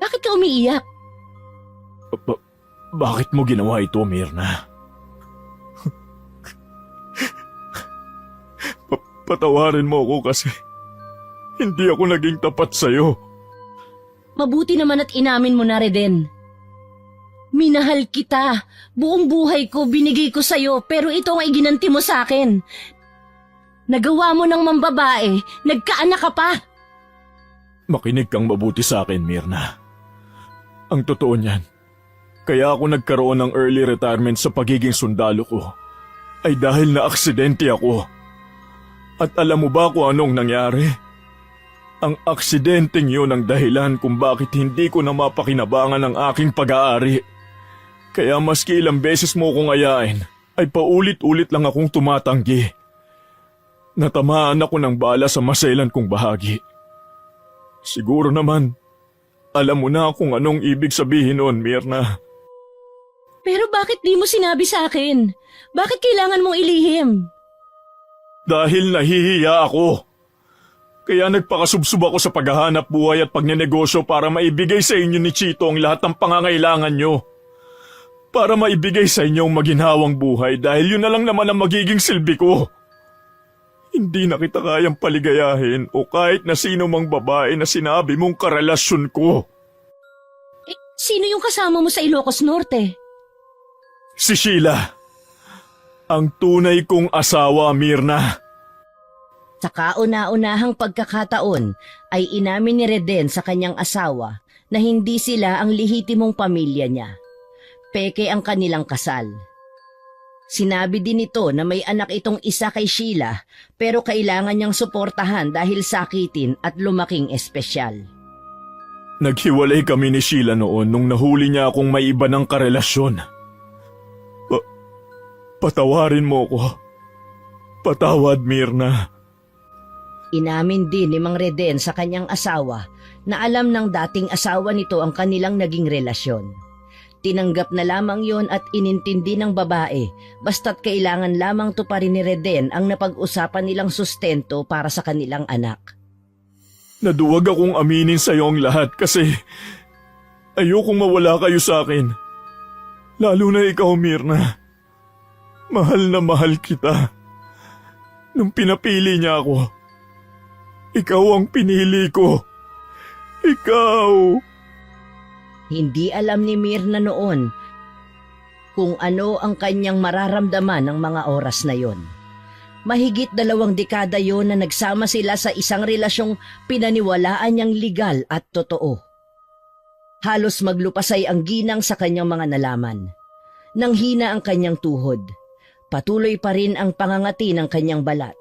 Bakit ka umiiyak? Bakit mo ginawa ito, Mirna? Patawarin mo ako kasi hindi ako naging tapat sa'yo. Mabuti naman at inamin mo na, Reden. Minahal kita. Buong buhay ko binigay ko sa'yo pero ito ang iginanti mo sa akin. Nagawa mo ng mambabae, nagkaanak ka pa. Makinig kang mabuti sa akin, Mirna. Ang totoo niyan, Kaya ako nagkaroon ng early retirement sa pagiging sundalo ko ay dahil na aksidente ako. At alam mo ba kung anong nangyari? Ang aksidenteng yun ang dahilan kung bakit hindi ko na mapakinabangan ang aking pag-aari. Kaya maski ilang beses mo kong ayain, ay paulit-ulit lang akong tumatanggi. Natamaan ako ng bala sa maselan kong bahagi. Siguro naman, alam mo na kung anong ibig sabihin noon, Mirna. Pero bakit di mo sinabi sa akin? Bakit kailangan mong ilihim? Dahil nahihiya ako. Kaya nagpakasubsob ako sa paghahanap buhay at pagnenegosyo para maibigay sa inyo ni Chito ang lahat ng pangangailangan nyo. Para maibigay sa inyo ang maginhawang buhay dahil yun na lang naman ang magiging silbi ko. Hindi na kita kayang paligayahin o kahit na sino mang babae na sinabi mong karelasyon ko. Sino yung kasama mo sa Ilocos Norte? Si Sheila. Ang tunay kong asawa, Mirna. Sa kauna-unahang pagkakataon ay inamin ni Reden sa kanyang asawa na hindi sila ang lehitimong pamilya niya. Peke ang kanilang kasal. Sinabi din nito na may anak itong isa kay Sheila pero kailangan niyang suportahan dahil sakitin at lumaking espesyal. Naghiwalay kami ni Sheila noon nung nahuli niya akong may iba ng karelasyon. Patawarin mo ko. Patawad, Mirna. Inamin din ni Mang Reden sa kanyang asawa na alam ng dating asawa nito ang kanilang naging relasyon. Tinanggap na lamang yon at inintindi ng babae basta't kailangan lamang tuparin ni Reden ang napag-usapan nilang sustento para sa kanilang anak. Naduwag akong aminin sa iyo ang lahat kasi ayokong mawala kayo sa akin. Lalo na ikaw, Mirna. Mahal na mahal kita. Nung pinapili niya ako, ikaw ang pinili ko. Ikaw! Hindi alam ni Mirna noon kung ano ang kanyang mararamdaman ng mga oras na yon. Mahigit 2 dekada yon na nagsama sila sa isang relasyong pinaniwalaan niyang legal at totoo. Halos maglupasay ang ginang sa kanyang mga nalaman. Nanghina ang kanyang tuhod. Patuloy pa rin ang pangangati ng kanyang balat.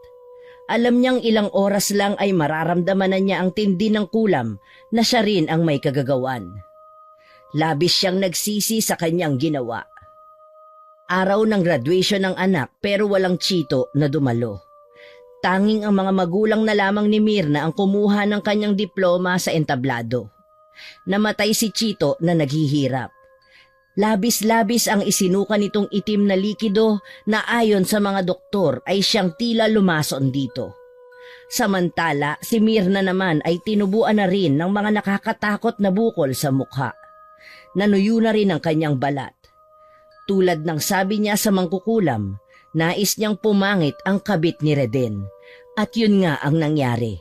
Alam niyang ilang oras lang ay mararamdaman na niya ang tindi ng kulam na siya rin ang may kagagawan. Labis siyang nagsisi sa kanyang ginawa. Araw ng graduation ng anak pero walang Chito na dumalo. Tanging ang mga magulang na lamang ni Mirna ang kumuha ng kanyang diploma sa entablado. Namatay si Chito na naghihirap. Labis-labis ang isinuka nitong itim na likido na ayon sa mga doktor ay siyang tila lumason dito. Samantala, si Mirna naman ay tinubuan na rin ng mga nakakatakot na bukol sa mukha. Nanuyo na rin ang kanyang balat. Tulad ng sabi niya sa mangkukulam, nais niyang pumangit ang kabit ni Reden. At yun nga ang nangyari.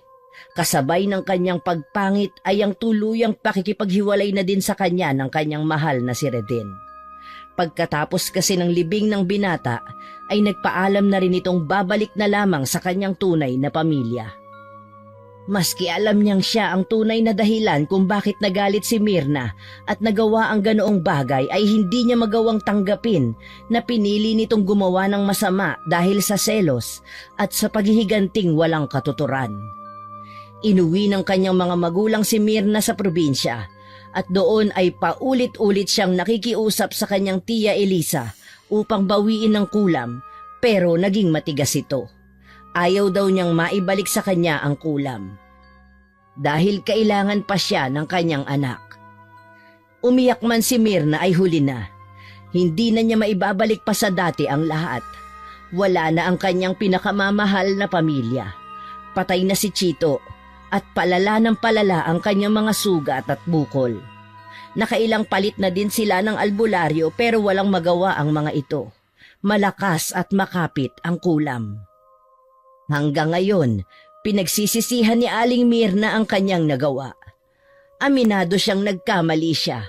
Kasabay ng kanyang pagpangit ay ang tuluyang pakikipaghiwalay na din sa kanya ng kanyang mahal na si Reden. Pagkatapos kasi ng libing ng binata, ay nagpaalam na rin itong babalik na lamang sa kanyang tunay na pamilya. Maski alam niyang siya ang tunay na dahilan kung bakit nagalit si Mirna at nagawa ang ganoong bagay ay hindi niya magawang tanggapin na pinili nitong gumawa ng masama dahil sa selos at sa paghihiganting walang katuturan. Inuwi ng kanyang mga magulang si Mirna sa probinsya at doon ay paulit-ulit siyang nakikiusap sa kanyang tiya Elisa upang bawiin ng kulam pero naging matigas ito. Ayaw daw niyang maibalik sa kanya ang kulam. Dahil kailangan pa siya ng kanyang anak. Umiyak man si Mirna ay huli na. Hindi na niya maibabalik pa sa dati ang lahat. Wala na ang kanyang pinakamamahal na pamilya. Patay na si Chito at palala ng palala ang kanyang mga sugat at bukol. Nakailang palit na din sila ng albularyo pero walang magawa ang mga ito. Malakas at makapit ang kulam. Hanggang ngayon, pinagsisisihan ni Aling Mirna ang kanyang nagawa. Aminado siyang nagkamali siya.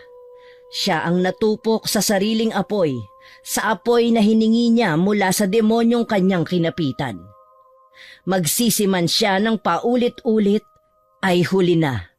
Siya ang natupok sa sariling apoy, sa apoy na hiningi niya mula sa demonyong kanyang kinapitan. Magsisiman siya ng paulit-ulit ay huli na.